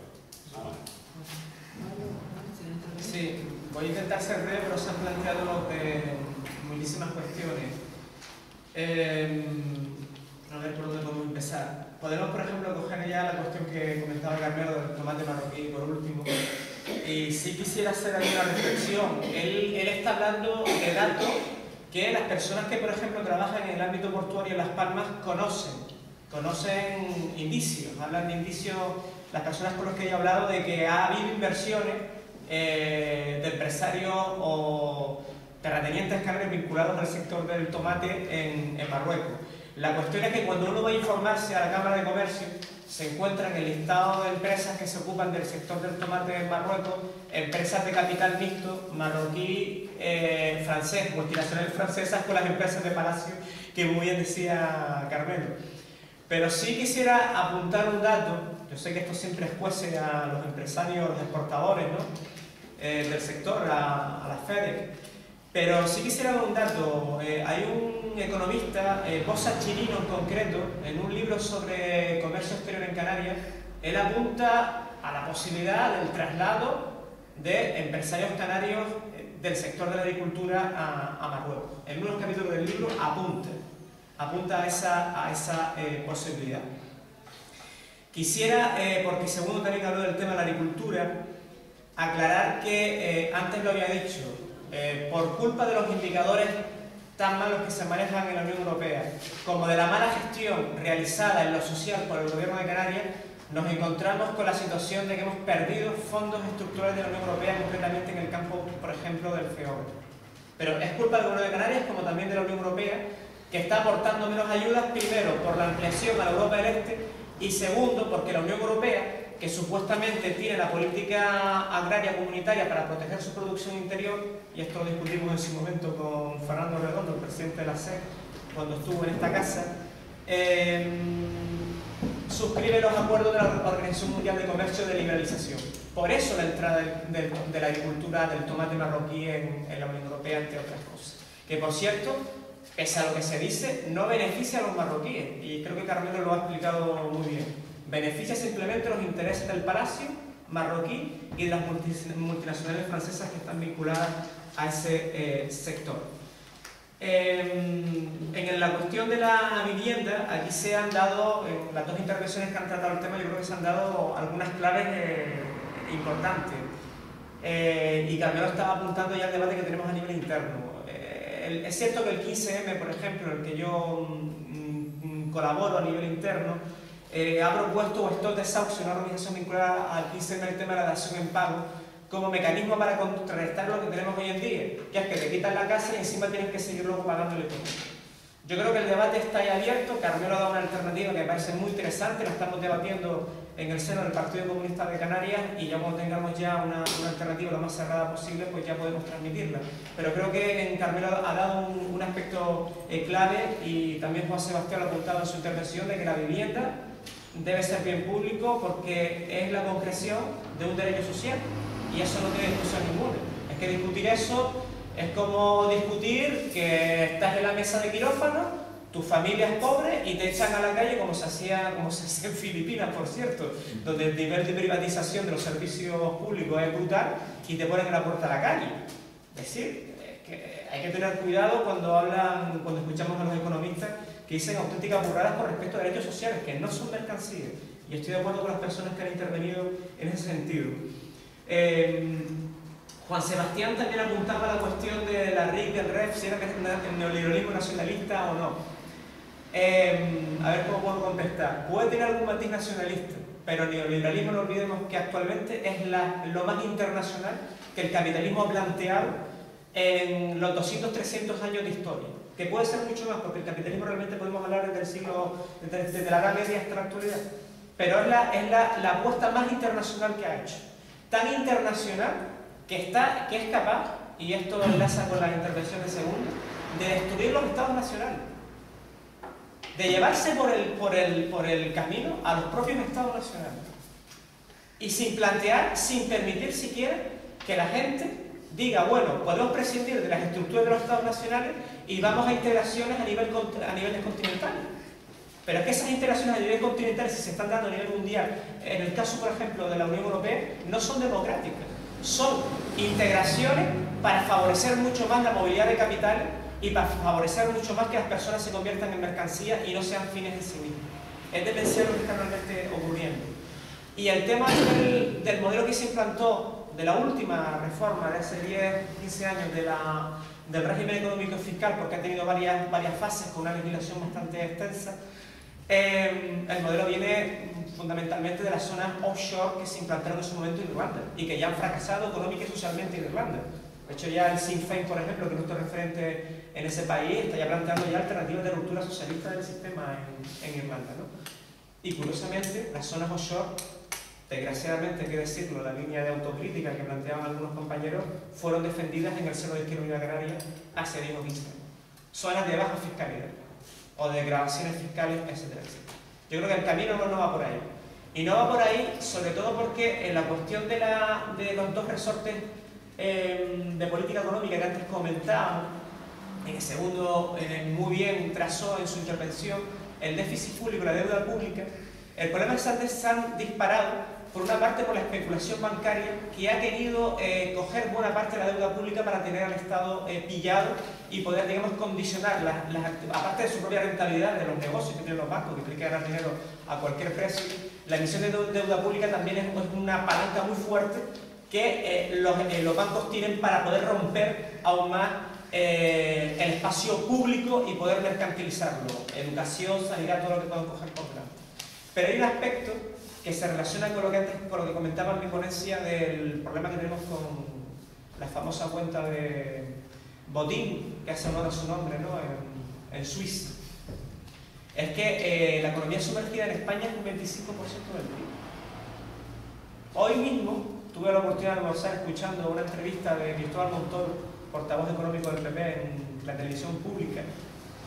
Sí, voy a intentar ser breve, pero se han planteado muchísimas cuestiones. A ver por dónde podemos empezar. Podemos, por ejemplo, coger ya la cuestión que comentaba Carmelo del tomate marroquí, por último. Y sí quisiera hacer ahí una reflexión. Él está hablando de datos que las personas que, por ejemplo, trabajan en el ámbito portuario en Las Palmas conocen indicios. Hablan de indicios, las personas con las que he hablado, de que ha habido inversiones de empresarios o terratenientes canarios vinculados al sector del tomate en Marruecos. La cuestión es que cuando uno va a informarse a la Cámara de Comercio, se encuentra en el listado de empresas que se ocupan del sector del tomate en Marruecos, empresas de capital mixto, marroquí, francés, multinacionales francesas con las empresas de Palacio, que muy bien decía Carmelo. Pero sí quisiera apuntar un dato, yo sé que esto siempre escuece a los empresarios, los exportadores, ¿no? Del sector, a las FEDEC. Pero sí quisiera dar un dato. Hay un economista, Bosa Chirino en concreto, en un libro sobre comercio exterior en Canarias, él apunta a la posibilidad del traslado de empresarios canarios del sector de la agricultura a Marruecos. En unos capítulos del libro apunta a esa posibilidad. Quisiera, porque segundo también habló del tema de la agricultura, aclarar que, antes lo había dicho, por culpa de los indicadores tan malos que se manejan en la Unión Europea, como de la mala gestión realizada en lo social por el Gobierno de Canarias, nos encontramos con la situación de que hemos perdido fondos estructurales de la Unión Europea, concretamente en el campo, por ejemplo, del FEOE. Pero es culpa del Gobierno de Canarias, como también de la Unión Europea, que está aportando menos ayudas, primero por la ampliación a la Europa del Este y segundo porque la Unión Europea, que supuestamente tiene la política agraria comunitaria para proteger su producción interior, y esto lo discutimos en su momento con Fernando Redondo, el presidente de la SEC, cuando estuvo en esta casa, suscribe los acuerdos de la Organización Mundial de Comercio de liberalización. Por eso la entrada de la agricultura del tomate marroquí en la Unión Europea, entre otras cosas. Que, por cierto, pese a lo que se dice, no beneficia a los marroquíes, y creo que Carmelo lo ha explicado muy bien. Beneficia simplemente los intereses del palacio marroquí y de las multinacionales francesas que están vinculadas a ese sector. En la cuestión de la vivienda, aquí se han dado, en las dos intervenciones que han tratado el tema, yo creo que se han dado algunas claves importantes. Y Carmelo estaba apuntando ya al debate que tenemos a nivel interno. Es cierto que el 15M, por ejemplo, en el que yo colaboro a nivel interno, ha propuesto Stop Desahucio, una organización vinculada al 15M, el tema de la dación en pago, como mecanismo para contrarrestar lo que tenemos hoy en día, que es que te quitan la casa y encima tienes que seguir luego pagando el hipoteca. Yo creo que el debate está ahí abierto. Carmelo ha dado una alternativa que me parece muy interesante, la estamos debatiendo en el seno del Partido Comunista de Canarias, y ya cuando tengamos ya una alternativa lo más cerrada posible, pues ya podemos transmitirla. Pero creo que Carmelo ha dado un aspecto clave, y también Juan Sebastián lo ha apuntado en su intervención, de que la vivienda debe ser bien público porque es la concreción de un derecho social, y eso no tiene discusión ninguna. Es que discutir eso es como discutir que estás en la mesa de quirófano, tu familia es pobre y te echan a la calle, como se hacía en Filipinas, por cierto, donde el nivel de privatización de los servicios públicos es brutal y te ponen en la puerta a la calle. Es decir, que hay que tener cuidado cuando escuchamos a los economistas que dicen auténticas burradas con respecto a derechos sociales, que no son mercancías. Y estoy de acuerdo con las personas que han intervenido en ese sentido. Juan Sebastián también apuntaba a la cuestión de la RIC, del REF, si era el neoliberalismo nacionalista o no. A ver cómo puedo contestar. Puede tener algún matiz nacionalista, pero el neoliberalismo, no olvidemos que actualmente es lo más internacional que el capitalismo ha planteado en los 200-300 años de historia. Que puede ser mucho más, porque el capitalismo realmente podemos hablar desde la Edad Media hasta la actualidad. Pero es la apuesta más internacional que ha hecho. Tan internacional que es capaz, y esto enlaza con la intervención de Segundo, de destruir los estados nacionales. De llevarse por el camino a los propios estados nacionales. Y sin permitir siquiera que la gente diga, bueno, podemos prescindir de las estructuras de los estados nacionales y vamos a integraciones a niveles continentales. Pero es que esas integraciones a nivel continental, si se están dando a nivel mundial, en el caso, por ejemplo, de la Unión Europea, no son democráticas. Son integraciones para favorecer mucho más la movilidad de capitales y para favorecer mucho más que las personas se conviertan en mercancías y no sean fines en sí mismos. Es de pensar lo que está realmente ocurriendo. Y el tema del modelo que se implantó, de la última reforma de hace 10-15 años del régimen económico y fiscal, porque ha tenido varias fases con una legislación bastante extensa, el modelo viene fundamentalmente de las zonas offshore que se implantaron en su momento en Irlanda y que ya han fracasado económica y socialmente en Irlanda. De hecho, ya el Sinn Féin, por ejemplo, que es nuestro referente en ese país, está ya planteando ya alternativas de ruptura socialista del sistema en Irlanda, ¿no? Y curiosamente, las zonas offshore, desgraciadamente hay que decirlo, la línea de autocrítica que planteaban algunos compañeros, fueron defendidas en el seno de Izquierda Unida Canaria hace 10 o 15 años. Zonas de baja fiscalidad, o de grabaciones fiscales, etcétera, etcétera. Yo creo que el camino no va por ahí. Y no va por ahí, sobre todo porque en la cuestión de los dos resortes de política económica que antes comentábamos, en el Segundo muy bien trazó en su intervención el déficit público y la deuda pública. El problema es que se han disparado, por una parte por la especulación bancaria, que ha querido coger buena parte de la deuda pública para tener al Estado pillado y poder, digamos, condicionar, aparte de su propia rentabilidad de los negocios que tienen los bancos, que implica ganar dinero a cualquier precio. La emisión de deuda pública también es una palanca muy fuerte que los bancos tienen para poder romper aún más el espacio público y poder mercantilizarlo, educación, sanidad, todo lo que puedan coger por delante. Pero hay un aspecto que se relaciona con lo que comentaba en mi ponencia del problema que tenemos con la famosa cuenta de Botín, que hace honor a su nombre, ¿no? en Suiza. Es que la economía sumergida en España es un 25% del PIB. Hoy mismo tuve la oportunidad de almorzar escuchando una entrevista de Cristóbal Montoro, portavoz económico del PP en la televisión pública.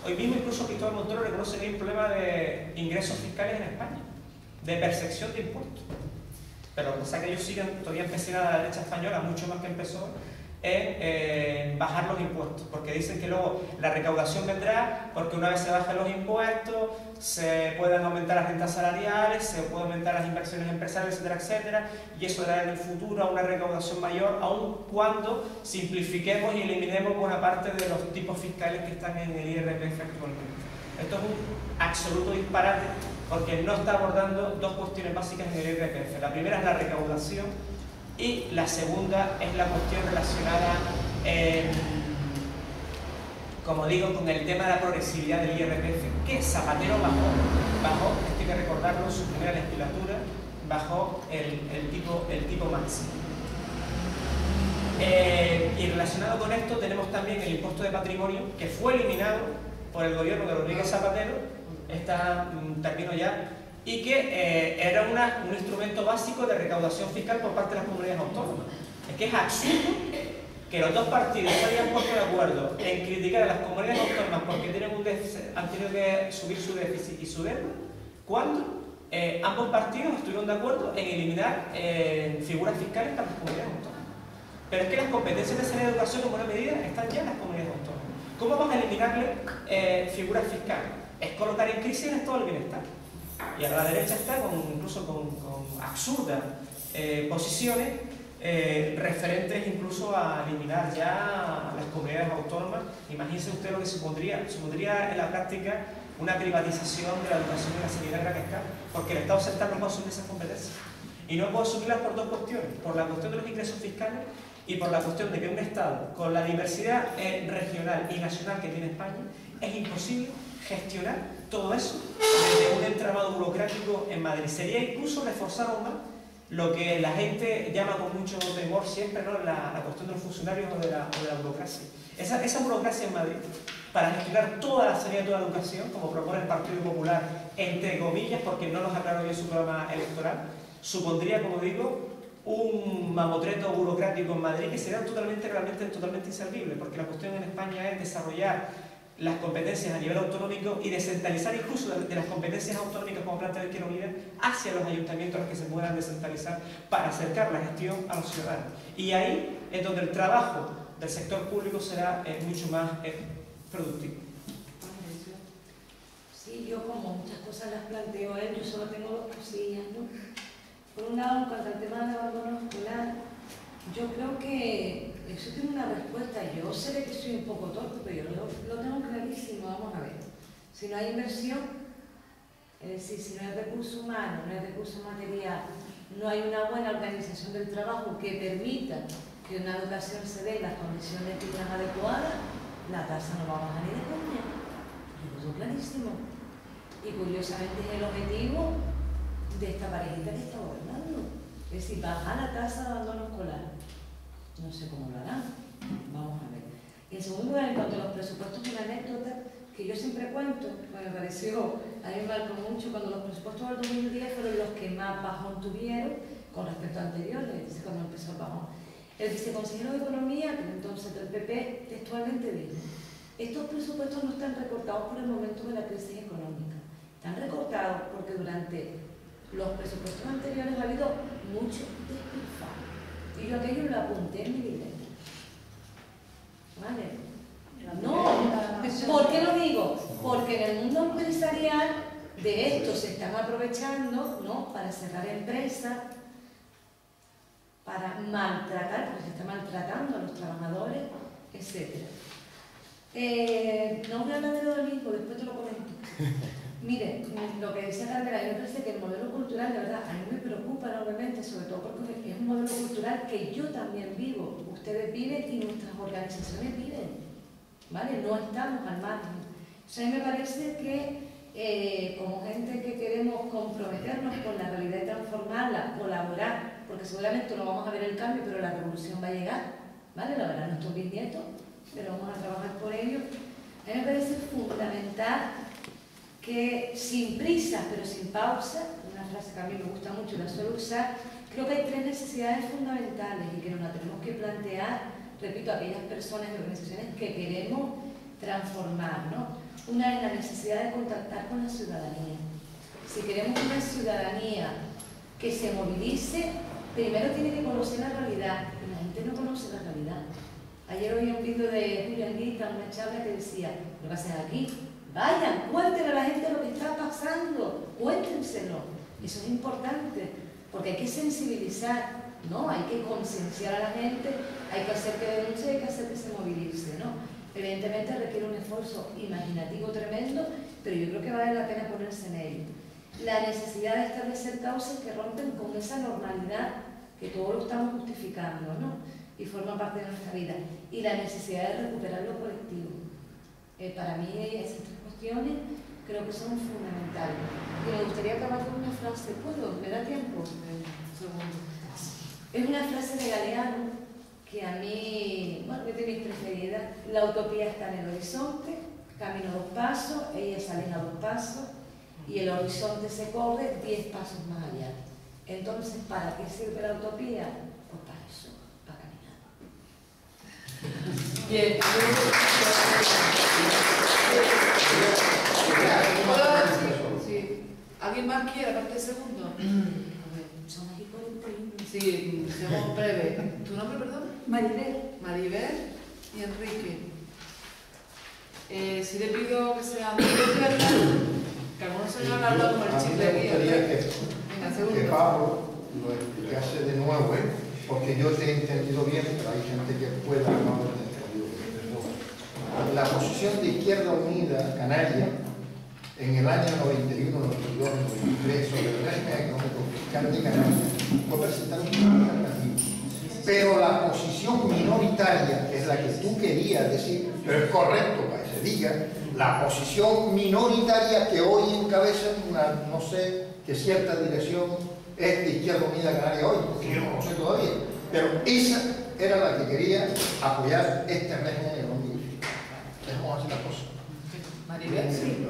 Hoy mismo incluso Cristóbal Montoro reconoce que hay un problema de ingresos fiscales en España, de percepción de impuestos. Pero lo que pasa es que ellos siguen todavía empecinados a la derecha española, mucho más que empezó, en bajar los impuestos, porque dicen que luego la recaudación vendrá porque una vez se bajen los impuestos se pueden aumentar las rentas salariales, se pueden aumentar las inversiones empresariales, etcétera, etcétera, y eso dará en el futuro a una recaudación mayor, aun cuando simplifiquemos y eliminemos buena parte de los tipos fiscales que están en el IRPF actualmente. Esto es un absoluto disparate porque no está abordando dos cuestiones básicas en el IRPF. La primera es la recaudación y la segunda es la cuestión relacionada, como digo, con el tema de la progresividad del IRPF, que Zapatero bajó, esto hay que recordarlo, en su primera legislatura, bajó el tipo máximo. Y relacionado con esto tenemos también el impuesto de patrimonio, que fue eliminado por el gobierno de Rodríguez Zapatero, termino ya, y que era un instrumento básico de recaudación fiscal por parte de las comunidades autónomas. Es que es absurdo que los dos partidos se hayan puesto de acuerdo en criticar a las comunidades autónomas porque tienen un déficit, han tenido que subir su déficit y su deuda, cuando ambos partidos estuvieron de acuerdo en eliminar figuras fiscales para las comunidades autónomas. Pero es que las competencias de sanidad y educación en buena medida están ya en las comunidades autónomas. ¿Cómo vamos a eliminarle figuras fiscales? Es colocar en crisis el estado del bienestar. Y ahora la derecha está incluso con absurdas posiciones referentes incluso a eliminar ya las comunidades autónomas. Imagínense usted lo que supondría en la práctica una privatización de la educación y la sanidad a gran escala, porque el Estado central no puede asumir esas competencias. Y no puede asumirlas por dos cuestiones, por la cuestión de los ingresos fiscales y por la cuestión de que un Estado, con la diversidad regional y nacional que tiene España, es imposible gestionar todo eso desde un entramado burocrático en Madrid. Sería incluso reforzar aún más lo que la gente llama con mucho temor siempre, ¿no? la cuestión de los funcionarios o de la burocracia. Esa burocracia en Madrid, para gestionar toda la sanidad y toda la educación, como propone el Partido Popular, entre comillas, porque no nos aclaró bien su programa electoral, supondría, como digo, un mamotreto burocrático en Madrid que sería totalmente inservible, porque la cuestión en España es desarrollar las competencias a nivel autonómico y descentralizar incluso de las competencias autonómicas como plantea el Izquierda Unida hacia los ayuntamientos a los que se puedan descentralizar para acercar la gestión a los ciudadanos. Y ahí es donde el trabajo del sector público será mucho más productivo. Sí, yo como muchas cosas las planteo a él, yo solo tengo dos cosillas, ¿no? Por un lado, en cuanto al tema del abandono escolar, yo creo que eso tiene una respuesta. Yo sé que soy un poco torpe, pero yo lo tengo clarísimo. Vamos a ver. Si no hay inversión, es decir, si no hay recurso humano, no hay recurso material, no hay una buena organización del trabajo que permita que una educación se dé en las condiciones dignas adecuadas, la tasa no va a bajar ni de coña. Yo lo tengo clarísimo. Y curiosamente es el objetivo de esta parejita que está gobernando. Es decir, bajar la tasa de abandono escolar. No sé cómo lo harán. Vamos a ver. Y en segundo lugar, en cuanto a los presupuestos, una anécdota que yo siempre cuento, que me pareció, a mí me marcó mucho, cuando los presupuestos del 2010 fueron los que más bajón tuvieron con respecto a anteriores, cuando empezó el bajón. El viceconsejero de Economía, que entonces del PP, textualmente dijo: estos presupuestos no están recortados por el momento de la crisis económica, están recortados porque durante los presupuestos anteriores ha habido mucho despilfarro. Y yo aquello lo apunté en mi libreta. ¿Vale? No, ¿por qué lo digo? Porque en el mundo empresarial de esto se están aprovechando, ¿no?, para cerrar empresas, para maltratar, porque se está maltratando a los trabajadores, etc. No voy a hablar de lo del mismo, después te lo comento. Mire, lo que decía Carmela, a mí me parece que el modelo cultural, de verdad, a mí me preocupa enormemente, sobre todo porque es un modelo cultural que yo también vivo. Ustedes viven y nuestras organizaciones viven, ¿vale? No estamos al margen. O sea, a mí me parece que como gente que queremos comprometernos con la realidad y transformarla, colaborar, porque seguramente no vamos a ver el cambio, pero la revolución va a llegar, ¿vale? La verán nuestros bisnietos, pero vamos a trabajar por ello. A mí me parece fundamental que sin prisa, pero sin pausa, una frase que a mí me gusta mucho y la suelo usar, creo que hay tres necesidades fundamentales y que nos la tenemos que plantear, repito, a aquellas personas y organizaciones que queremos transformar, ¿no? Una es la necesidad de contactar con la ciudadanía. Si queremos una ciudadanía que se movilice, primero tiene que conocer la realidad, y la gente no conoce la realidad. Ayer oí un vídeo de Julián Guita, una charla que decía, lo que hacen aquí, vayan, cuéntenle a la gente lo que está pasando, cuéntenselo. Eso es importante, porque hay que sensibilizar, ¿no? Hay que concienciar a la gente, hay que hacer que denuncie, hay que hacer que se movilice, ¿no? Evidentemente requiere un esfuerzo imaginativo tremendo, pero yo creo que vale la pena ponerse en ello. La necesidad de establecer causas que rompen con esa normalidad que todos lo estamos justificando, ¿no? Y forma parte de nuestra vida. Y la necesidad de recuperar lo colectivo. Para mí esas tres cuestiones creo que son fundamentales. Y me gustaría acabar con una frase. ¿Puedo? ¿Me da tiempo? Un segundo. Es una frase de Galeano que a mí, bueno, es de mis preferidas. La utopía está en el horizonte, camino 2 pasos, ellas salen a 2 pasos y el horizonte se corre 10 pasos más allá. Entonces, ¿para qué sirve la utopía? Pues para eso, para caminar. Bien. Sí. ¿Alguien más quiere, aparte del segundo? Son aquí 41. Sí, seamos breves. ¿Tu nombre, perdón? Maribel. Maribel y Enrique. Si le pido que sean que algunos señores han hablado con el chicle aquí. Que Pablo lo explicase de nuevo, porque yo te he entendido bien, pero hay gente que pueda no haber entendido bien. La posición de Izquierda Unida Canaria en el año 91, 92, 93 sobre el régimen económico fiscal de Canarias fue presentar un plan alternativo. Pero la posición minoritaria, que es la que tú querías decir, pero es correcto que se diga, la posición minoritaria que hoy encabeza una, no sé, que cierta dirección es de Izquierda Unida Canaria hoy, porque yo no lo sé todavía, pero esa era la que quería apoyar este régimen económico fiscal. Dejemos así la cosa. Maribel, Sí.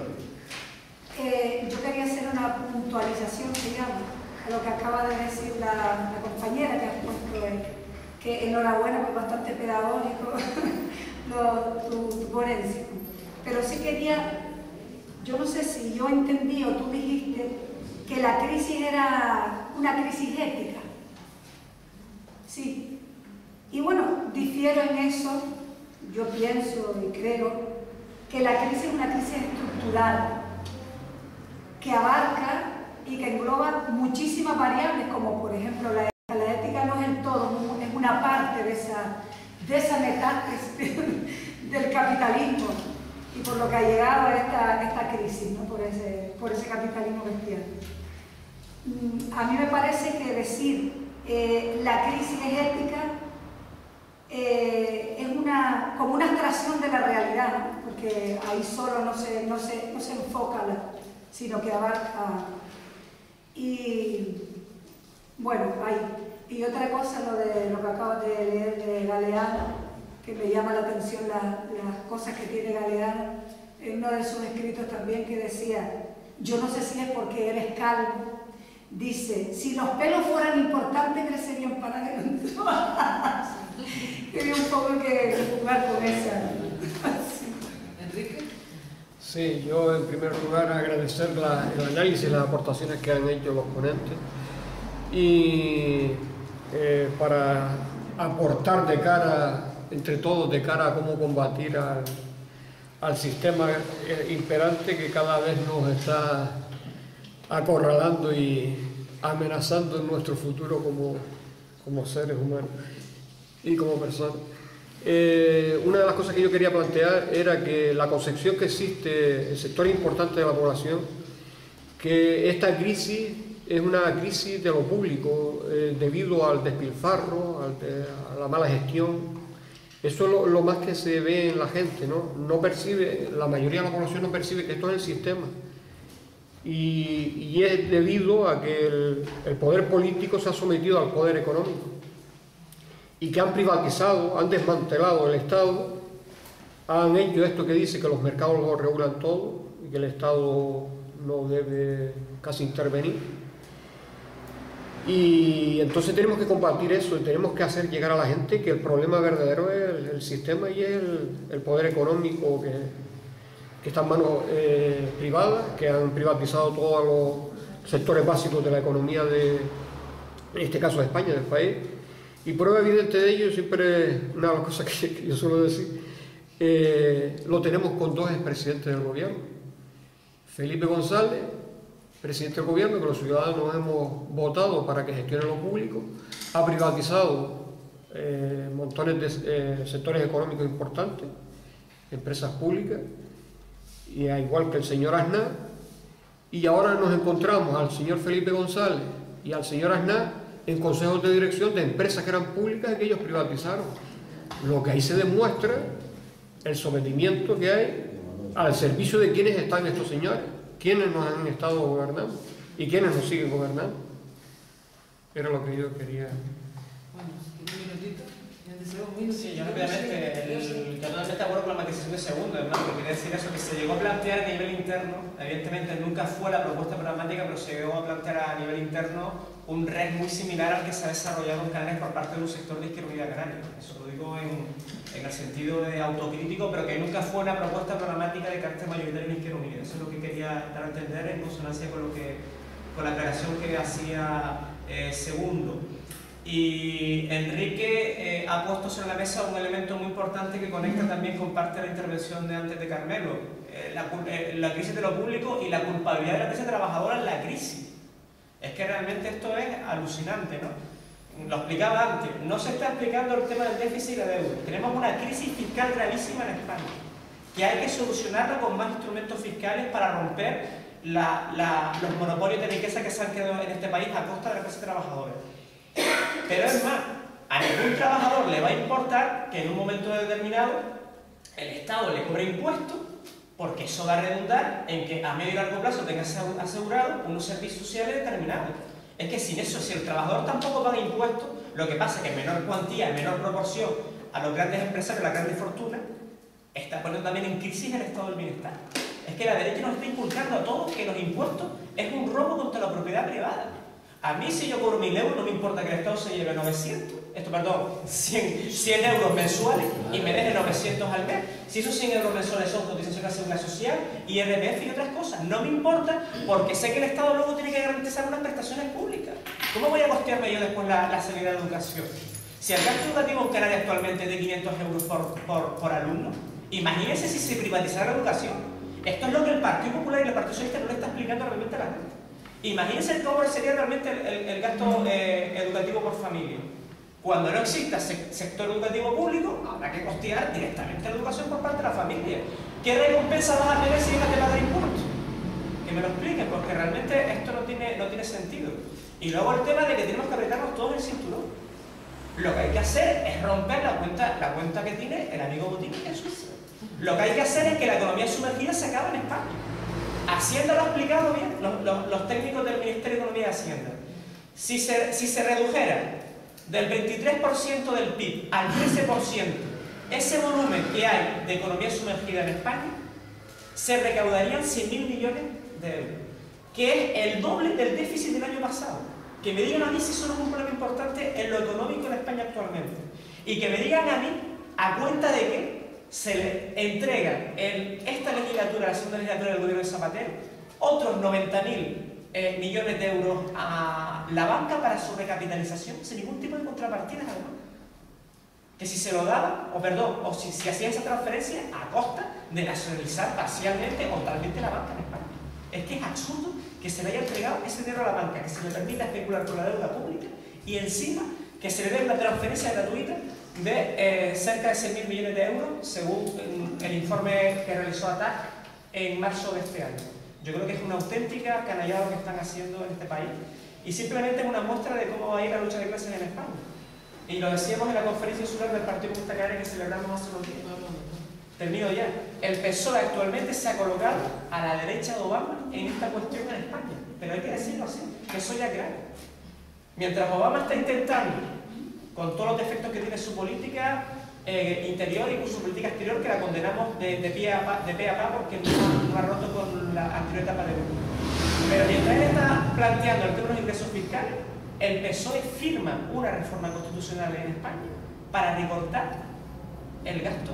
Yo quería hacer una puntualización, digamos, a lo que acaba de decir la compañera que ha puesto, que enhorabuena, pues bastante pedagógico tu ponencia. Pero sí quería, yo no sé si yo entendí o tú dijiste que la crisis era una crisis ética. Sí. Y bueno, difiero en eso, yo pienso y creo que la crisis es una crisis estructural, que abarca y que engloba muchísimas variables, como por ejemplo la ética no es el todo, es una parte de esa metástasis del capitalismo y por lo que ha llegado a esta crisis, ¿no? por ese capitalismo bestial. A mí me parece que decir la crisis es ética es como una abstracción de la realidad, ¿no? Porque ahí solo no se enfoca sino que abarca. Y bueno, ahí. Y otra cosa, lo que acabo de leer de Galeano, que me llama la atención las cosas que tiene Galeano, en uno de sus escritos también, que decía, yo no sé si es porque eres calvo, dice, si los pelos fueran importantes, crecerían para adentro. Quería un poco que jugar con esa. Enrique. Sí, yo en primer lugar agradecer el análisis, las aportaciones que han hecho los ponentes y para aportar entre todos de cara a cómo combatir al sistema imperante que cada vez nos está acorralando y amenazando en nuestro futuro como seres humanos y como personas. Una de las cosas que yo quería plantear era que la concepción que existe en sectores importantes de la población que esta crisis es una crisis de lo público, debido al despilfarro, a la mala gestión. Eso es lo más que se ve en la gente, ¿no? No percibe, la mayoría de la población no percibe que esto es el sistema. Y es debido a que el poder político se ha sometido al poder económico y que han privatizado, han desmantelado el Estado, han hecho esto que dice que los mercados lo regulan todo y que el Estado no debe casi intervenir. Y entonces tenemos que compartir eso y tenemos que hacer llegar a la gente que el problema verdadero es el sistema y es el poder económico que está en manos privadas, que han privatizado todos los sectores básicos de la economía en este caso de España, del país. Y prueba evidente de ello, siempre una de las cosas que yo suelo decir, lo tenemos con dos expresidentes del gobierno. Felipe González, presidente del gobierno, que los ciudadanos hemos votado para que gestione lo público, ha privatizado montones de sectores económicos importantes, empresas públicas, y al igual que el señor Aznar, y ahora nos encontramos al señor Felipe González y al señor Aznar en consejos de dirección de empresas que eran públicas y que ellos privatizaron. Lo que ahí se demuestra el sometimiento que hay al servicio de quienes están estos señores, quienes nos han estado gobernando y quienes nos siguen gobernando. Era lo que yo quería. Bueno, un minutito. Sí, yo rápidamente, yo totalmente de acuerdo con la matización de segundo, hermano, porque quería decir eso, que se llegó a plantear a nivel interno, evidentemente nunca fue la propuesta programática, pero se llegó a plantear a nivel interno un RES muy similar al que se ha desarrollado en Canarias por parte de un sector de Izquierda Unida Canaria. Eso lo digo en el sentido de autocrítico, pero que nunca fue una propuesta programática de carácter mayoritario en Izquierda Unida. Eso es lo que quería dar a entender en consonancia con la aclaración que hacía Segundo. Y Enrique ha puesto sobre la mesa un elemento muy importante que conecta también con parte de la intervención de antes de Carmelo, la crisis de lo público y la culpabilidad de la clase trabajadora en la crisis. Es que realmente esto es alucinante, ¿no? Lo explicaba antes, no se está explicando el tema del déficit y la deuda. Tenemos una crisis fiscal gravísima en España, que hay que solucionarla con más instrumentos fiscales para romper los monopolios de riqueza que se han quedado en este país a costa de la clase trabajadora. Pero es más, a ningún trabajador le va a importar que en un momento determinado el Estado le cobre impuestos, porque eso va a redundar en que a medio y largo plazo tenga asegurado unos servicios sociales determinados. Es que sin eso, si el trabajador tampoco paga impuestos, lo que pasa es que en menor cuantía, en menor proporción a los grandes empresarios, las grandes fortunas, está poniendo también en crisis el estado del bienestar. Es que la derecha nos está inculcando a todos que los impuestos es un robo contra la propiedad privada. A mí, si yo cobro 1000 euros, no me importa que el Estado se lleve 100 euros mensuales y me deje 900 al mes. Si esos 100 euros mensuales son cotización a la Seguridad Social, IRPF y otras cosas, no me importa, porque sé que el Estado luego tiene que garantizar unas prestaciones públicas. ¿Cómo voy a costearme yo después la sanidad de educación? Si el gasto educativo en Canarias actualmente es de 500 euros por alumno, imagínense si se privatizara la educación. Esto es lo que el Partido Popular y el Partido Socialista no le está explicando realmente a la gente. Imagínense cómo sería realmente el gasto educativo por familia. Cuando no exista sector educativo público, habrá que costear directamente la educación por parte de la familia. ¿Qué recompensa vas a tener si dejas de pagar impuestos? Que me lo expliquen, porque realmente esto no tiene sentido. Y luego el tema de que tenemos que apretarnos todos el cinturón. Lo que hay que hacer es romper la cuenta que tiene el amigo Botín en Suiza. Lo que hay que hacer es que la economía sumergida se acabe en España. Hacienda lo ha explicado bien, los técnicos del Ministerio de Economía y Hacienda. Si se redujera del 23% del PIB al 13% ese volumen que hay de economía sumergida en España, se recaudarían 100.000 millones de euros, que es el doble del déficit del año pasado. Que me digan a mí si eso no es un problema importante en lo económico en España actualmente. Y que me digan a mí a cuenta de que se le entrega en esta legislatura, la segunda legislatura del gobierno de Zapatero, otros 90.000 millones de euros a la banca para su recapitalización, sin ningún tipo de contrapartida además. Que si se lo daba, o si hacían esa transferencia a costa de nacionalizar parcialmente o totalmente la banca en España. Es que es absurdo que se le haya entregado ese dinero a la banca, que se le permita especular con la deuda pública y encima que se le dé una transferencia gratuita de cerca de 100.000 millones de euros, según el informe que realizó ATAC en marzo de este año. Yo creo que es una auténtica canallada lo que están haciendo en este país y simplemente es una muestra de cómo va a ir la lucha de clases en España. Y lo decíamos en la conferencia insular del Partido Comunista Canario que celebramos hace unos días. Termino ya. El PSOE actualmente se ha colocado a la derecha de Obama en esta cuestión en España. Pero hay que decirlo así, que eso ya es grave. Mientras Obama está intentando, con todos los defectos que tiene su política interior y con su política exterior, que la condenamos de pe a pa porque no ha roto con la anterior etapa de gobierno. Pero mientras él está planteando el tema de los ingresos fiscales, el PSOE firma una reforma constitucional en España para recortar el gasto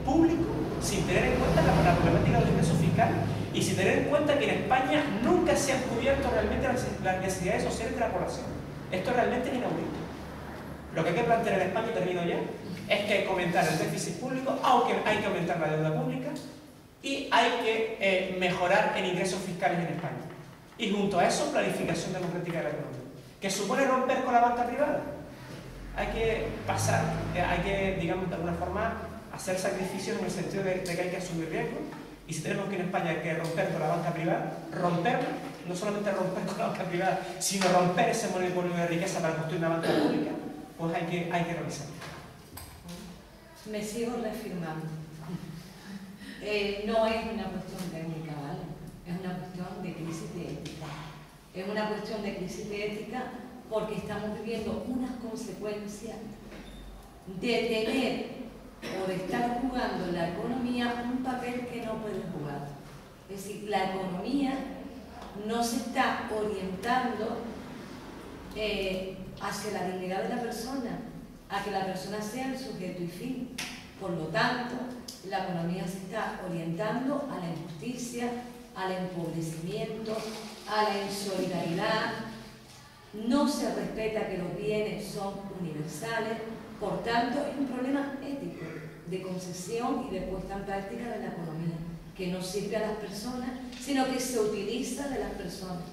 público sin tener en cuenta la problemática de los ingresos fiscales y sin tener en cuenta que en España nunca se han cubierto realmente las necesidades sociales de la población. Esto realmente es inaudito. Lo que hay que plantear en España, y termino ya, es que hay que aumentar el déficit público, aunque hay que aumentar la deuda pública y hay que mejorar en ingresos fiscales en España. Y junto a eso, planificación democrática de la economía, que supone romper con la banca privada. Hay que pasar, hay que, digamos, de alguna forma, hacer sacrificios en el sentido de que hay que asumir riesgos. Y si tenemos que en España hay que romper con la banca privada, romperla, no solamente romper con la banca privada, sino romper ese monopolio de riqueza para construir una banca pública, pues hay que realizarlo. Me sigo reafirmando. No es una cuestión técnica, ¿vale? Es una cuestión de crisis de ética. Es una cuestión de crisis de ética porque estamos viviendo unas consecuencias de tener o de estar jugando en la economía un papel que no puede jugar. Es decir, la economía no se está orientando hacia la dignidad de la persona, a que la persona sea el sujeto y fin. Por lo tanto, la economía se está orientando a la injusticia, al empobrecimiento, a la insolidaridad. No se respeta que los bienes son universales, por tanto es un problema ético de concesión y de puesta en práctica de la economía, que no sirve a las personas, sino que se utiliza de las personas.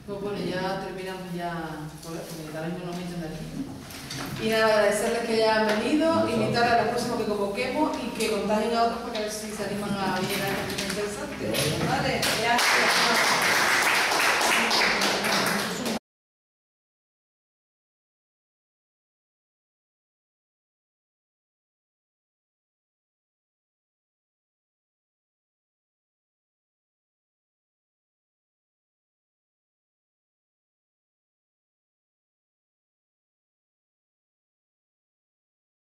Pues bueno, ya terminamos ya, porque ahora mismo no me echan de aquí. Y nada, agradecerles que hayan venido, invitar a los próximos que convoquemos y que contagien a otros para ver si se animan a venir a esta interesante. Vale, gracias.